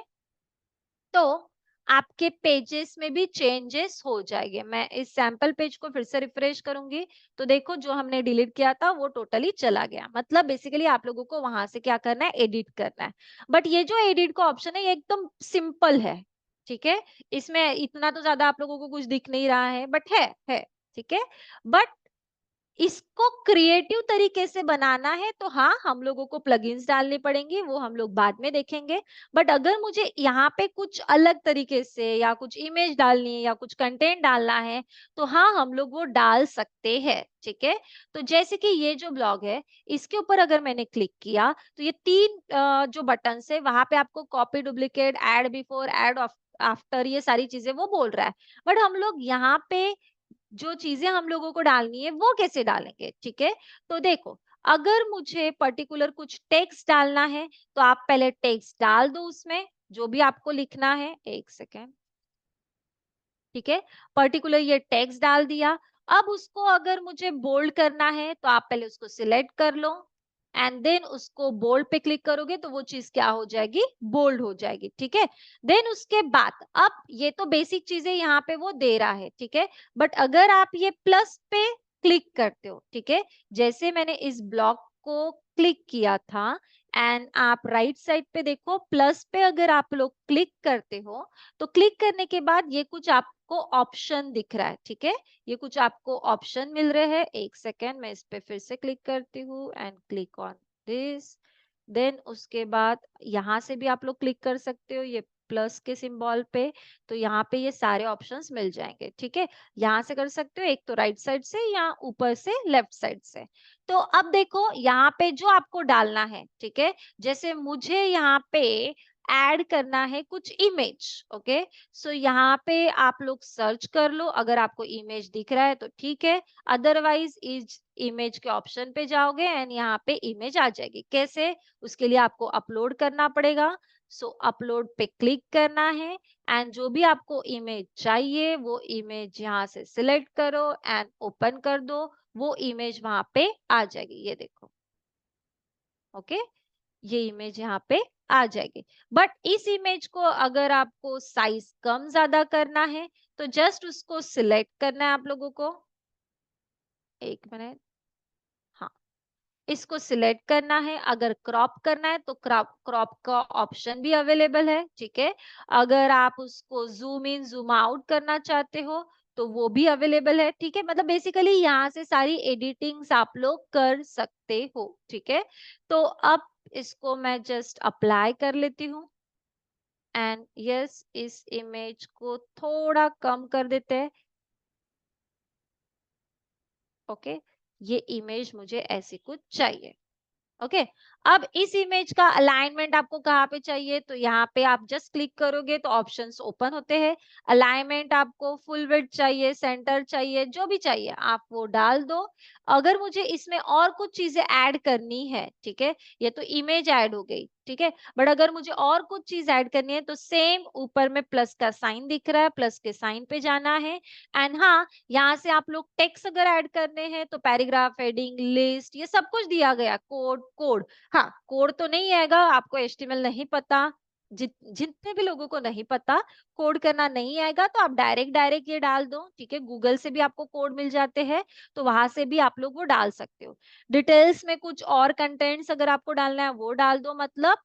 तो आपके पेजेस में भी चेंजेस हो जाएंगे। मैं इस सैंपल पेज को फिर से रिफ्रेश करूंगी, तो देखो जो हमने डिलीट किया था वो टोटली चला गया। मतलब बेसिकली आप लोगों को वहां से क्या करना है, एडिट करना है। बट ये जो एडिट का ऑप्शन है ये एकदम सिंपल है, ठीक है। इसमें इतना तो ज्यादा आप लोगों को कुछ दिख नहीं रहा है, बट है, ठीक है। बट इसको क्रिएटिव तरीके से बनाना है तो हाँ हम लोगों को प्लगइन्स डालनी पड़ेंगी, वो हम लोग बाद में देखेंगे। बट अगर मुझे यहाँ पे कुछ अलग तरीके से या कुछ इमेज डालनी है या कुछ कंटेंट डालना है तो हाँ हम लोग वो डाल सकते हैं, ठीक है। तो जैसे कि ये जो ब्लॉग है इसके ऊपर अगर मैंने क्लिक किया तो ये 3 जो बटन है वहां पे आपको copy duplicate, add before, add after, ये सारी चीजें वो बोल रहा है। बट हम लोग यहाँ पे जो चीजें हम लोगों को डालनी है वो कैसे डालेंगे, ठीक है। तो देखो, अगर मुझे पर्टिकुलर कुछ टेक्स्ट डालना है तो आप पहले टेक्स्ट डाल दो उसमें, जो भी आपको लिखना है। 1 सेकेंड, ठीक है। पर्टिकुलर ये टेक्स्ट डाल दिया। अब उसको अगर मुझे बोल्ड करना है तो आप पहले उसको सिलेक्ट कर लो, एंड देन उसको बोल्ड पे क्लिक करोगे तो वो चीज क्या हो जाएगी, बोल्ड हो जाएगी, ठीक है। देन उसके बाद अब ये तो बेसिक चीजें यहाँ पे वो दे रहा है, ठीक है। बट अगर आप ये प्लस पे क्लिक करते हो, ठीक है, जैसे मैंने इस ब्लॉक को क्लिक किया था, एंड आप राइट साइड पे देखो प्लस पे अगर आप लोग क्लिक करते हो तो क्लिक करने के बाद ये कुछ आपको ऑप्शन दिख रहा है, ठीक है। ये कुछ आपको ऑप्शन मिल रहे हैं। 1 सेकेंड, मैं इस पे फिर से क्लिक करती हूँ and click on this. Then उसके बाद यहाँ से भी आप लोग क्लिक कर सकते हो ये प्लस के सिंबल पे, तो यहाँ पे ये सारे ऑप्शंस मिल जाएंगे, ठीक है। यहाँ से कर सकते हो, एक तो राइट साइड से या ऊपर से लेफ्ट साइड से। तो अब देखो यहाँ पे जो आपको डालना है, ठीक है, जैसे मुझे यहाँ पे ऐड करना है कुछ इमेज, ओके। सो यहाँ पे आप लोग सर्च कर लो, अगर आपको इमेज दिख रहा है तो ठीक है, अदरवाइज इस इमेज के ऑप्शन पे जाओगे एंड यहाँ पे इमेज आ जाएगी। कैसे, उसके लिए आपको अपलोड करना पड़ेगा। सो अपलोड पे क्लिक करना है, एंड जो भी आपको इमेज चाहिए वो इमेज यहाँ से सिलेक्ट करो एंड ओपन कर दो, वो इमेज वहां पे आ जाएगी। ये देखो, ओके, ये इमेज यहाँ पे आ जाएगी। बट इस इमेज को अगर आपको साइज कम ज्यादा करना है तो जस्ट उसको सिलेक्ट करना है आप लोगों को। 1 मिनट, हाँ, इसको सिलेक्ट करना है। अगर क्रॉप करना है तो क्रॉप क्रॉप का ऑप्शन भी अवेलेबल है, ठीक है। अगर आप उसको जूम इन जूम आउट करना चाहते हो तो वो भी अवेलेबल है, ठीक है। मतलब बेसिकली यहाँ से सारी एडिटिंग्स आप लोग कर सकते हो, ठीक है। तो अब इसको मैं जस्ट अप्लाई कर लेती हूँ, एंड यस इस इमेज को थोड़ा कम कर देते हैं, ओके। ये इमेज मुझे ऐसी कुछ चाहिए, ओके। अब इस इमेज का अलाइनमेंट आपको कहाँ पे चाहिए, तो यहाँ पे आप जस्ट क्लिक करोगे तो ऑप्शंस ओपन होते हैं। अलाइनमेंट आपको फुल विड्थ चाहिए, सेंटर चाहिए, जो भी चाहिए आप वो डाल दो। अगर मुझे इसमें और कुछ चीजें ऐड करनी है, ठीक है, ये तो इमेज ऐड हो गई, ठीक है, बट अगर मुझे और कुछ चीज ऐड करनी है तो सेम ऊपर में प्लस का साइन दिख रहा है, प्लस के साइन पे जाना है। एंड हाँ, यहाँ से आप लोग टेक्स्ट अगर ऐड करने हैं तो पैराग्राफ, हेडिंग, लिस्ट, ये सब कुछ दिया गया, कोड कोड। हाँ, कोड तो नहीं आएगा, आपको एचटीएमएल नहीं पता, जितने भी लोगों को नहीं पता, कोड करना नहीं आएगा, तो आप डायरेक्ट डायरेक्ट ये डाल दो, ठीक है। गूगल से भी आपको कोड मिल जाते हैं, तो वहां से भी आप लोग वो डाल सकते हो। डिटेल्स में कुछ और कंटेंट्स अगर आपको डालना है वो डाल दो, मतलब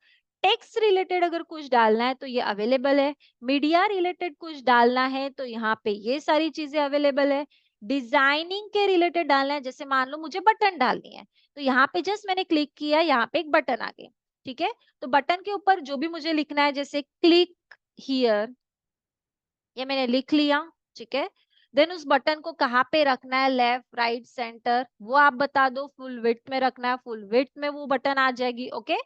टेक्स्ट रिलेटेड अगर कुछ डालना है तो ये अवेलेबल है। मीडिया रिलेटेड कुछ डालना है तो यहाँ पे ये सारी चीजें अवेलेबल है। डिजाइनिंग के रिलेटेड डालना है, जैसे मान लो मुझे बटन डालनी है, तो यहाँ पे जस्ट मैंने क्लिक किया, यहाँ पे एक बटन आ गया, ठीक है। तो बटन के ऊपर जो भी मुझे लिखना है, जैसे क्लिक हियर, ये मैंने लिख लिया, ठीक है। देन उस बटन को कहाँ पे रखना है, लेफ्ट, राइट, सेंटर, वो आप बता दो। फुल विड्थ में रखना है, फुल विड्थ में वो बटन आ जाएगी, ओके।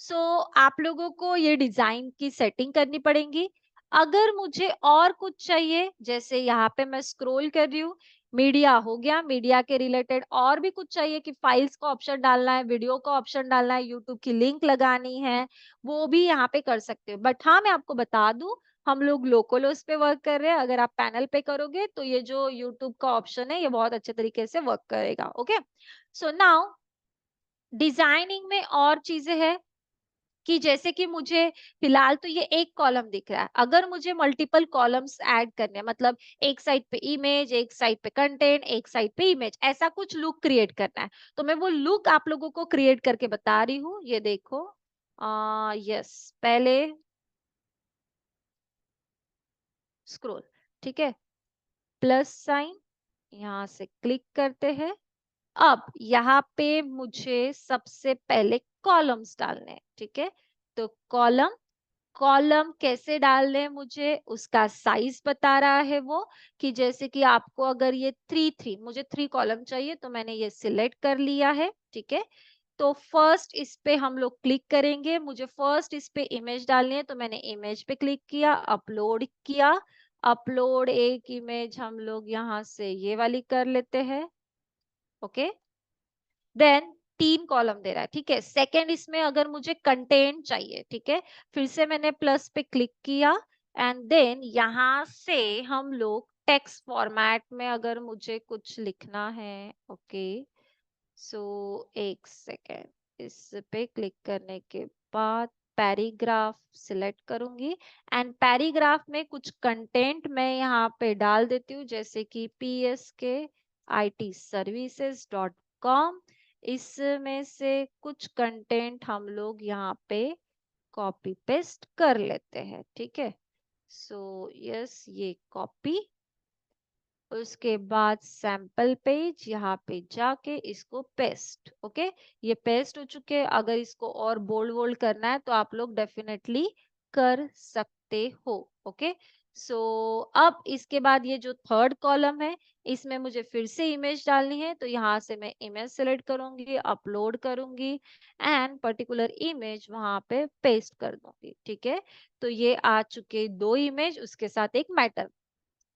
सो आप लोगों को ये डिजाइन की सेटिंग करनी पड़ेगी। अगर मुझे और कुछ चाहिए, जैसे यहाँ पे मैं स्क्रॉल कर रही हूँ, मीडिया हो गया, मीडिया के रिलेटेड और भी कुछ चाहिए कि फाइल्स का ऑप्शन डालना है, वीडियो का ऑप्शन डालना है, यूट्यूब की लिंक लगानी है, वो भी यहाँ पे कर सकते हो। बट हाँ, मैं आपको बता दूं, हम लोग लोकल पे वर्क कर रहे हैं। अगर आप पैनल पे करोगे तो ये जो यूट्यूब का ऑप्शन है ये बहुत अच्छे तरीके से वर्क करेगा, ओके। सो नाउ डिजाइनिंग में और चीजें हैं कि जैसे कि मुझे फिलहाल तो ये एक कॉलम दिख रहा है, अगर मुझे मल्टीपल कॉलम्स ऐड करने हैं, मतलब एक साइड पे इमेज, एक साइड पे कंटेंट, एक साइड पे इमेज, ऐसा कुछ लुक क्रिएट करना है, तो मैं वो लुक आप लोगों को क्रिएट करके बता रही हूँ। ये देखो, यस, पहले स्क्रॉल, ठीक है, प्लस साइन, यहाँ से क्लिक करते हैं। अब यहाँ पे मुझे सबसे पहले कॉलम्स डालने हैं, ठीक है। तो कॉलम, कॉलम कैसे डालने हैं मुझे उसका साइज बता रहा है वो, कि जैसे कि आपको अगर ये थ्री थ्री, मुझे 3 कॉलम चाहिए, तो मैंने ये सिलेक्ट कर लिया है, ठीक है। तो फर्स्ट इस पे हम लोग क्लिक करेंगे, मुझे फर्स्ट इस पे इमेज डालनी है, तो मैंने इमेज पे क्लिक किया, अपलोड किया। अपलोड एक इमेज हम लोग यहाँ से ये वाली कर लेते हैं, ओके। देन 3 कॉलम दे रहा है, ठीक है। सेकंड इसमें अगर मुझे कंटेंट चाहिए, ठीक है, फिर से मैंने प्लस पे क्लिक किया, एंड देन यहाँ से हम लोग टेक्स्ट फॉर्मेट में अगर मुझे कुछ लिखना है, ओके। सो एक सेकेंड, इस पे क्लिक करने के बाद पैराग्राफ सिलेक्ट करूंगी, एंड पैराग्राफ में कुछ कंटेंट मैं यहाँ पे डाल देती हूँ, जैसे कि pskitservices.com, इसमें से कुछ कंटेंट हम लोग यहाँ पे कॉपी पेस्ट कर लेते हैं, ठीक है। सो यस, ये कॉपी, उसके बाद सैंपल पेज, यहाँ पे जाके इसको पेस्ट, ओके। ये पेस्ट हो चुके हैं, अगर इसको और बोल्ड वोल्ड करना है तो आप लोग डेफिनेटली कर सकते हो, ओके। सो अब इसके बाद ये जो थर्ड कॉलम है, इसमें मुझे फिर से इमेज डालनी है, तो यहाँ से मैं इमेज सेलेक्ट करूंगी, अपलोड करूंगी, एंड पर्टिकुलर इमेज वहां पे पेस्ट कर दूंगी, ठीक है। तो ये आ चुके 2 इमेज, उसके साथ एक मैटर,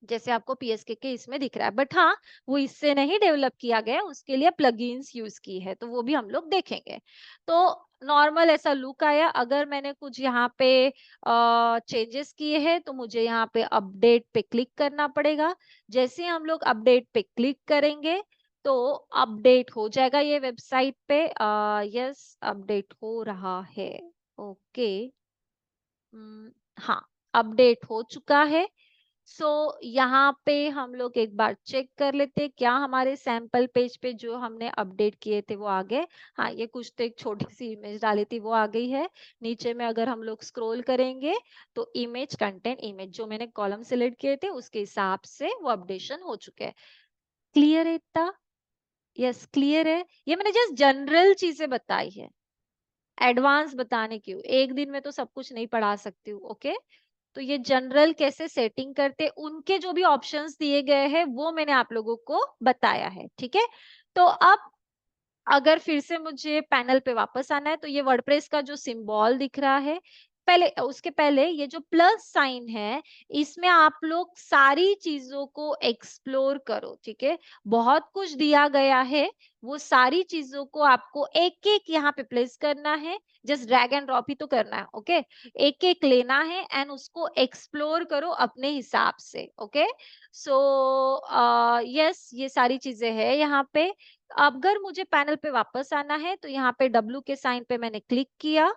जैसे आपको पीएसके के इसमें दिख रहा है। बट हाँ, वो इससे नहीं डेवलप किया गया, उसके लिए प्लगइन्स यूज की है, तो वो भी हम लोग देखेंगे। तो नॉर्मल ऐसा लुक आया। अगर मैंने कुछ यहाँ पे चेंजेस किए हैं तो मुझे यहाँ पे अपडेट पे क्लिक करना पड़ेगा। जैसे हम लोग अपडेट पे क्लिक करेंगे तो अपडेट हो जाएगा ये वेबसाइट पे। यस, अपडेट हो रहा है, ओके। हाँ, अपडेट हो चुका है। सो यहाँ पे हम लोग एक बार चेक कर लेते हैं क्या हमारे सैंपल पेज पे जो हमने अपडेट किए थे वो आ गए। हाँ, ये कुछ तो एक छोटी सी इमेज डाली थी वो आ गई है। नीचे में अगर हम लोग स्क्रॉल करेंगे तो इमेज, कंटेंट, इमेज जो मैंने कॉलम सिलेक्ट किए थे उसके हिसाब से वो अपडेशन हो चुके हैं। क्लियर है इतना? यस, क्लियर है। ये मैंने जस्ट जनरल चीजें बताई है, एडवांस बताने की हूँ। एक दिन में तो सब कुछ नहीं पढ़ा सकती हूँ, ओके। तो ये जनरल कैसे सेटिंग करते, उनके जो भी ऑप्शंस दिए गए हैं वो मैंने आप लोगों को बताया है, ठीक है। तो अब अगर फिर से मुझे पैनल पे वापस आना है तो ये वर्डप्रेस का जो सिंबल दिख रहा है, पहले उसके पहले ये जो प्लस साइन है, इसमें आप लोग सारी चीजों को एक्सप्लोर करो, ठीक है? बहुत कुछ दिया गया है, वो सारी चीजों को आपको एक-एक यहाँ पे प्लेस करना है, जस्ट ड्रैग एंड ड्रॉप ही तो करना है, ओके? एक-एक लेना है एंड उसको एक्सप्लोर करो अपने हिसाब से, ओके? सो यस, ये सारी चीजें हैं यहाँ पे। अगर मुझे पैनल पे वापस आना है तो यहाँ पे डब्ल्यू के साइन पे मैंने क्लिक किया।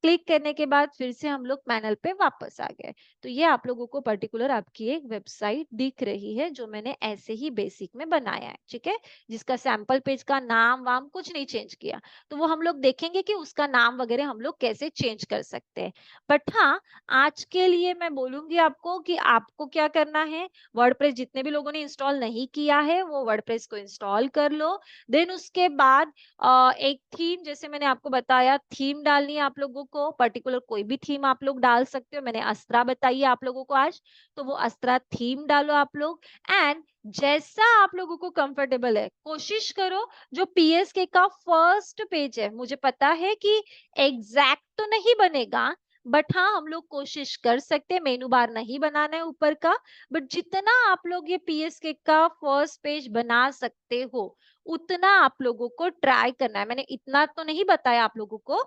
क्लिक करने के बाद फिर से हम लोग पैनल पे वापस आ गए। तो ये आप लोगों को पर्टिकुलर आपकी एक वेबसाइट दिख रही है जो मैंने ऐसे ही बेसिक में बनाया है, ठीक है? जिसका सैंपल पेज का नाम वाम कुछ नहीं चेंज किया। तो वो हम लोग देखेंगे कि उसका नाम वगैरह हम लोग कैसे चेंज कर सकते हैं। बट हाँ, आज के लिए मैं बोलूंगी आपको कि आपको क्या करना है, वर्डप्रेस जितने भी लोगों ने इंस्टॉल नहीं किया है वो वर्डप्रेस को इंस्टॉल कर लो। देन उसके बाद एक थीम, जैसे मैंने आपको बताया, थीम डालनी है आप लोगों को, पर्टिकुलर कोई भी थीम आप लोग डाल सकते हो। मैंने अस्त्रा बताई है आप लोगों को आज, तो वो अस्त्रा थीम डालो आप लोग। एंड जैसा आप लोगों को कंफर्टेबल है, कोशिश करो जो पीएसके का फर्स्ट पेज है, मुझे पता है कि एग्जैक्ट तो नहीं बनेगा, बट हाँ हम लोग कोशिश कर सकते हैं, मेनू बार नहीं बनाना है ऊपर का, बट जितना आप लोग ये पीएसके का फर्स्ट पेज बना सकते हो उतना आप लोगों को ट्राई करना है। मैंने इतना तो नहीं बताया आप लोगों को,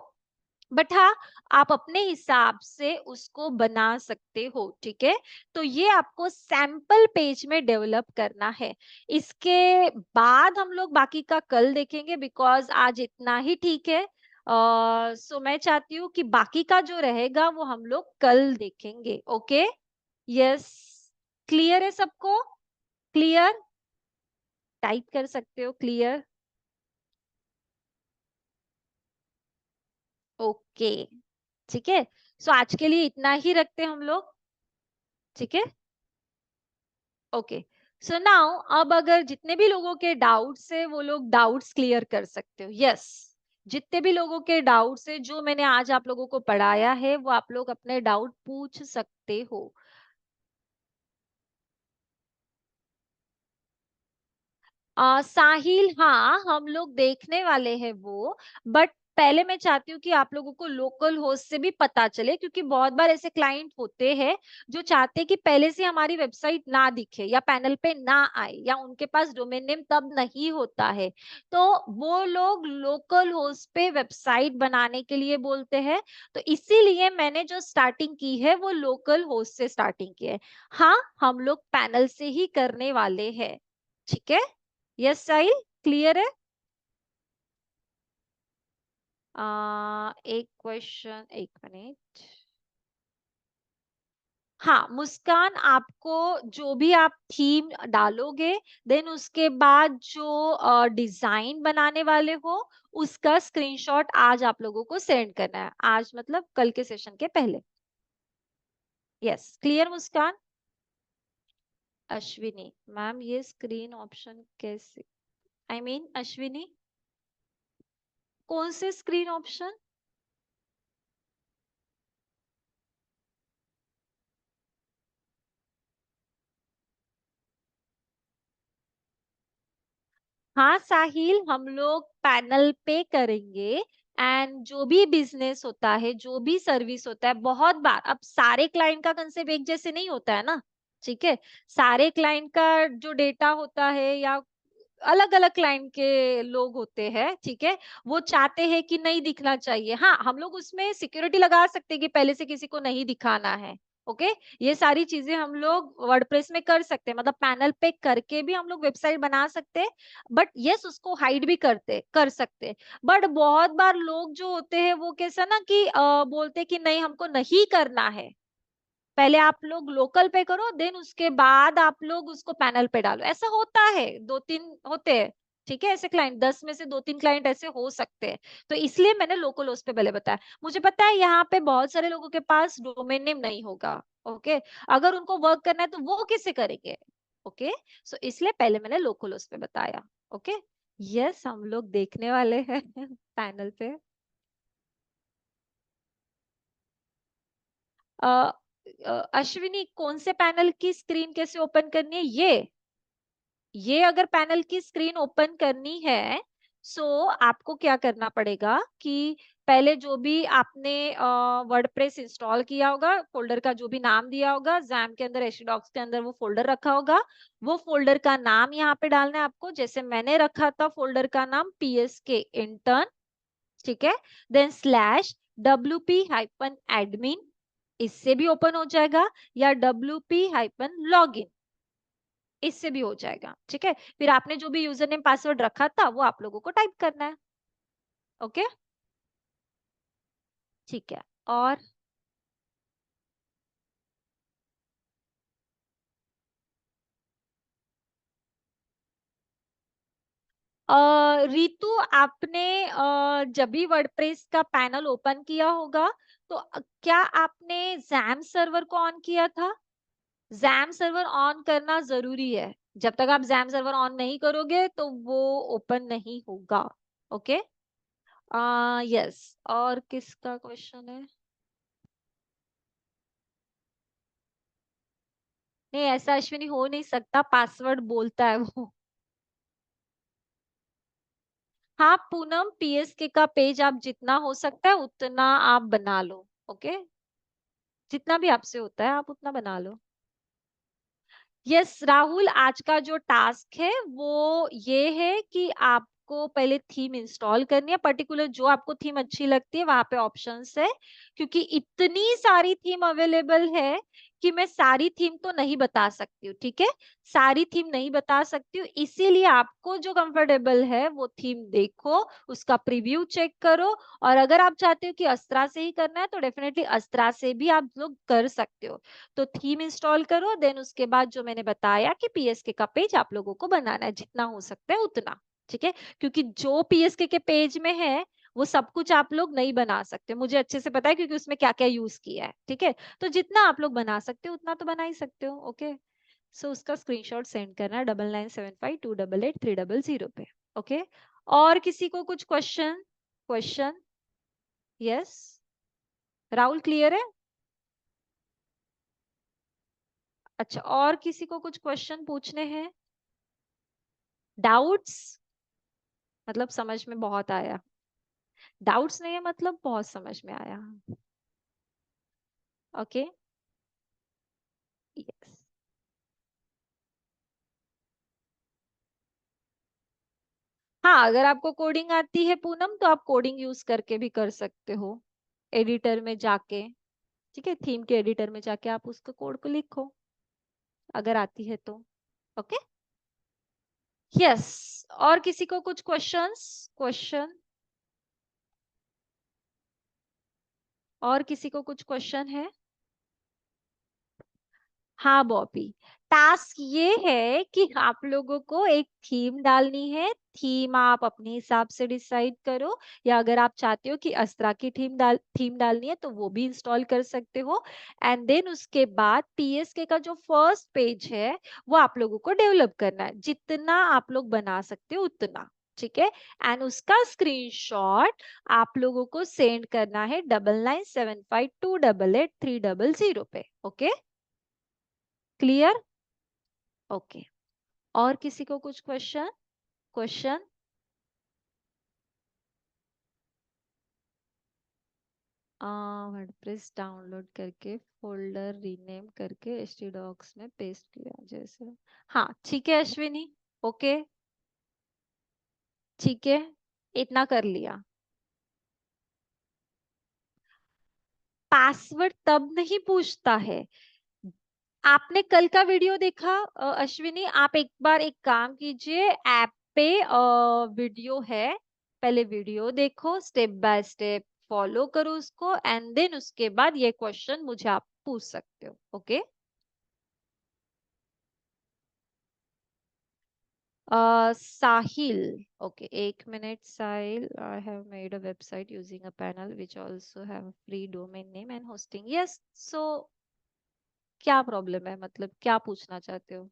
बट हाँ आप अपने हिसाब से उसको बना सकते हो, ठीक है? तो ये आपको सैंपल पेज में डेवलप करना है। इसके बाद हम लोग बाकी का कल देखेंगे, बिकॉज आज इतना ही ठीक है। सो मैं चाहती हूँ कि बाकी का जो रहेगा वो हम लोग कल देखेंगे, ओके? यस, क्लियर है सबको? क्लियर? टाइप कर सकते हो क्लियर। ओके, ठीक है। सो आज के लिए इतना ही रखते हैं हम लोग, ठीक है? ओके। सो नाउ अब अगर जितने भी लोगों के डाउट्स है वो लोग डाउट्स क्लियर कर सकते हो, यस। जितने भी लोगों के डाउट्स है जो मैंने आज आप लोगों को पढ़ाया है वो आप लोग अपने डाउट पूछ सकते हो। साहिल, हाँ हम लोग देखने वाले हैं वो, बट पहले मैं चाहती हूँ कि आप लोगों को लोकल होस्ट से भी पता चले, क्योंकि बहुत बार ऐसे क्लाइंट होते हैं जो चाहते हैं कि पहले से हमारी वेबसाइट ना दिखे या पैनल पे ना आए या उनके पास डोमेन नेम तब नहीं होता है, तो वो लोग लोकल होस्ट पे वेबसाइट बनाने के लिए बोलते हैं। तो इसीलिए मैंने जो स्टार्टिंग की है वो लोकल होस्ट से स्टार्टिंग की है। हाँ हम लोग पैनल से ही करने वाले हैं, ठीक है? यस साहिल, क्लियर है? एक क्वेश्चन, एक मिनट। हाँ मुस्कान, आपको जो भी आप थीम डालोगे, देन उसके बाद जो डिजाइन बनाने वाले हो उसका स्क्रीनशॉट आज आप लोगों को सेंड करना है, आज मतलब कल के सेशन के पहले। यस, क्लियर मुस्कान? अश्विनी मैम, ये स्क्रीन ऑप्शन कैसे, आई मीन अश्विनी, कौन से स्क्रीन ऑप्शन? हाँ साहिल, हम लोग पैनल पे करेंगे। एंड जो भी बिजनेस होता है, जो भी सर्विस होता है, बहुत बार अब सारे क्लाइंट का कंसेप्ट एक जैसे नहीं होता है ना, ठीक है? सारे क्लाइंट का जो डेटा होता है या अलग अलग क्लाइंट के लोग होते हैं, ठीक है? वो चाहते हैं कि नहीं दिखना चाहिए। हाँ हम लोग उसमें सिक्योरिटी लगा सकते हैं कि पहले से किसी को नहीं दिखाना है, ओके? ये सारी चीजें हम लोग वर्डप्रेस में कर सकते हैं, मतलब पैनल पे करके भी हम लोग वेबसाइट बना सकते हैं, बट यस उसको हाइड भी कर सकते हैं। बट बहुत बार लोग जो होते हैं वो कैसा ना कि बोलते हैं कि नहीं हमको नहीं करना है, पहले आप लोग लोकल पे करो, देन उसके बाद आप लोग उसको पैनल पे डालो। ऐसा होता है, 2-3 होते हैं, ठीक है? ऐसे क्लाइंट 10 में से 2-3 क्लाइंट ऐसे हो सकते हैं। तो इसलिए मैंने लोकल होस्ट पे पहले बताया। मुझे पता है यहाँ पे बहुत सारे लोगों के पास डोमेन नेम नहीं होगा, ओके? अगर उनको वर्क करना है तो वो कैसे करेंगे, ओके? सो इसलिए पहले मैंने लोकल होस्ट पे बताया, ओके? यस, हम लोग देखने वाले हैं पैनल पे। अ, अश्विनी, कौन से पैनल की स्क्रीन कैसे ओपन करनी है? ये अगर पैनल की स्क्रीन ओपन करनी है सो आपको क्या करना पड़ेगा कि पहले जो भी आपने वर्डप्रेस इंस्टॉल किया होगा, फोल्डर का जो भी नाम दिया होगा, जैम के अंदर एचडॉक्स के अंदर वो फोल्डर रखा होगा, वो फोल्डर का नाम यहाँ पे डालना है आपको। जैसे मैंने रखा था फोल्डर का नाम पीएसके इंटर्न, ठीक है। देन स्लैश wp-admin, इससे भी ओपन हो जाएगा, या wp-login, इससे भी हो जाएगा, ठीक है। फिर आपने जो भी यूजर नेम पासवर्ड रखा था वो आप लोगों को टाइप करना है। ओके, ठीक है। और रितु, आपने जब भी वर्डप्रेस का पैनल ओपन किया होगा तो क्या आपने जैम सर्वर को ऑन किया था? जैम सर्वर ऑन करना जरूरी है। जब तक आप जैम सर्वर ऑन नहीं करोगे तो वो ओपन नहीं होगा। Okay, yes. और किसका क्वेश्चन है? नहीं, ऐसा अश्विनी हो नहीं सकता, पासवर्ड बोलता है वो। हाँ पूनम, पीएसके का पेज आप जितना हो सकता है उतना आप बना लो। ओके, जितना भी आपसे होता है आप उतना बना लो। यस राहुल, आज का जो टास्क है वो ये है कि आपको पहले थीम इंस्टॉल करनी है, पर्टिकुलर जो आपको थीम अच्छी लगती है वहां पे ऑप्शंस है। क्योंकि इतनी सारी थीम अवेलेबल है कि मैं सारी थीम तो नहीं बता सकती हूँ, ठीक है। सारी थीम नहीं बता सकती हूँ, इसीलिए आपको जो कंफर्टेबल है वो थीम देखो, उसका प्रीव्यू चेक करो। और अगर आप चाहते हो कि अस्त्रा से ही करना है तो डेफिनेटली अस्त्रा से भी आप लोग कर सकते हो। तो थीम इंस्टॉल करो, देन उसके बाद जो मैंने बताया कि पीएसके का पेज आप लोगों को बनाना है, जितना हो सकता है उतना, ठीक है। क्योंकि जो पीएसके के पेज में है वो सब कुछ आप लोग नहीं बना सकते, मुझे अच्छे से पता है, क्योंकि उसमें क्या क्या यूज किया है, ठीक है। तो जितना आप लोग बना सकते हो उतना तो बना ही सकते हो। ओके, सो उसका स्क्रीनशॉट सेंड करना है 9975288300 पे। ओके, और किसी को कुछ question? Question? Yes, Rahul clear है? अच्छा, और किसी को कुछ क्वेश्चन पूछने हैं? डाउट्स? मतलब समझ में बहुत आया? डाउट्स नहीं है मतलब बहुत समझ में आया? Okay, yes. हाँ, अगर आपको कोडिंग आती है पूनम तो आप कोडिंग यूज करके भी कर सकते हो, एडिटर में जाके, ठीक है। थीम के एडिटर में जाके आप उसको कोड को लिखो, अगर आती है तो। Okay, yes. और किसी को कुछ क्वेश्चंस? क्वेश्चन? और किसी को कुछ क्वेश्चन है? हाँ बॉबी, टास्क ये है कि आप लोगों को एक थीम डालनी है। थीम आप अपने हिसाब से डिसाइड करो, या अगर आप चाहते हो कि अस्त्रा की थीम डालनी है तो वो भी इंस्टॉल कर सकते हो। एंड देन उसके बाद पीएसके का जो फर्स्ट पेज है वो आप लोगों को डेवलप करना है, जितना आप लोग बना सकते हो उतना, ठीक है। एंड उसका स्क्रीनशॉट आप लोगों को सेंड करना है 9975288300 पे। Okay, clear? ओके, और किसी को कुछ क्वेश्चन? क्वेश्चन? वर्डप्रेस डाउनलोड करके फोल्डर रीनेम करके htdocs में पेस्ट किया जैसे। हाँ ठीक है अश्विनी, ओके, ठीक है, इतना कर लिया। पासवर्ड तब नहीं पूछता है। आपने कल का वीडियो देखा? अश्विनी, आप एक बार एक काम कीजिए, ऐप पे वीडियो है, पहले वीडियो देखो, स्टेप बाय स्टेप फॉलो करो उसको, एंड देन उसके बाद ये क्वेश्चन मुझे आप पूछ सकते हो। ओके, साहिल, ओके एक minute Sahil, I have made a website using a panel which also have free domain name and hosting. Yes, so क्या प्रॉब्लम है, मतलब क्या पूछना चाहते हो?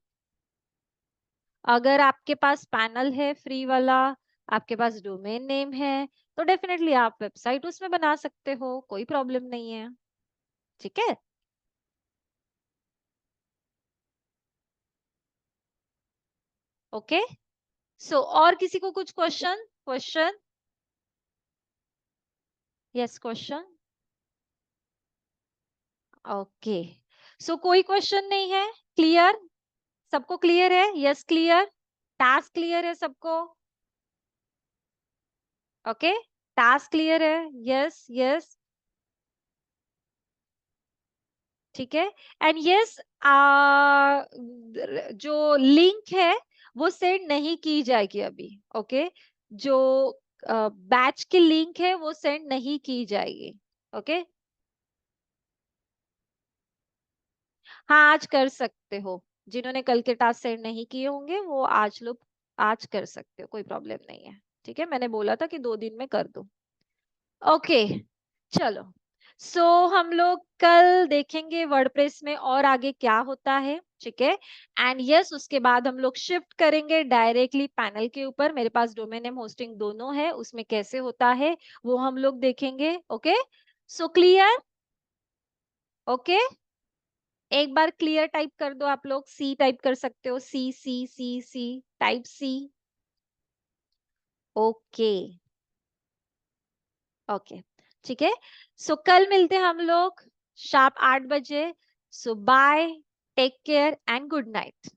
अगर आपके पास पैनल है फ्री वाला, आपके पास डोमेन नेम है, तो डेफिनेटली आप वेबसाइट उसमें बना सकते हो, कोई प्रॉब्लम नहीं है, ठीक है। ओके, सो और किसी को कुछ question? Question? Yes, question? Okay, so कोई क्वेश्चन नहीं है? क्लियर? सबको क्लियर है? Yes, clear? टास्क क्लियर है सबको? ओके, टास्क क्लियर है? यस, यस, ठीक है। एंड यस, जो लिंक है वो सेंड नहीं की जाएगी अभी। ओके, जो बैच की लिंक है वो सेंड नहीं की जाएगी। ओके, हाँ, आज कर सकते हो। जिन्होंने कल के टास्क सेंड नहीं किए होंगे वो आज लोग आज कर सकते हो, कोई प्रॉब्लम नहीं है। ठीक है, मैंने बोला था कि 2 दिन में कर दो। ओके, चलो। सो हम लोग कल देखेंगे वर्डप्रेस में और आगे क्या होता है। ठीक है, एंड यस, उसके बाद हम लोग शिफ्ट करेंगे डायरेक्टली पैनल के ऊपर। मेरे पास डोमेन नेम होस्टिंग दोनों है, उसमें कैसे होता है वो हम लोग देखेंगे। Okay, so clear? ओके, एक बार क्लियर टाइप कर दो। आप लोग सी टाइप कर सकते हो, सी सी सी सी, टाइप सी। ओके, ओके, ठीक है। सो कल मिलते हैं हम लोग शार्प 8 बजे। So bye, take care and good night.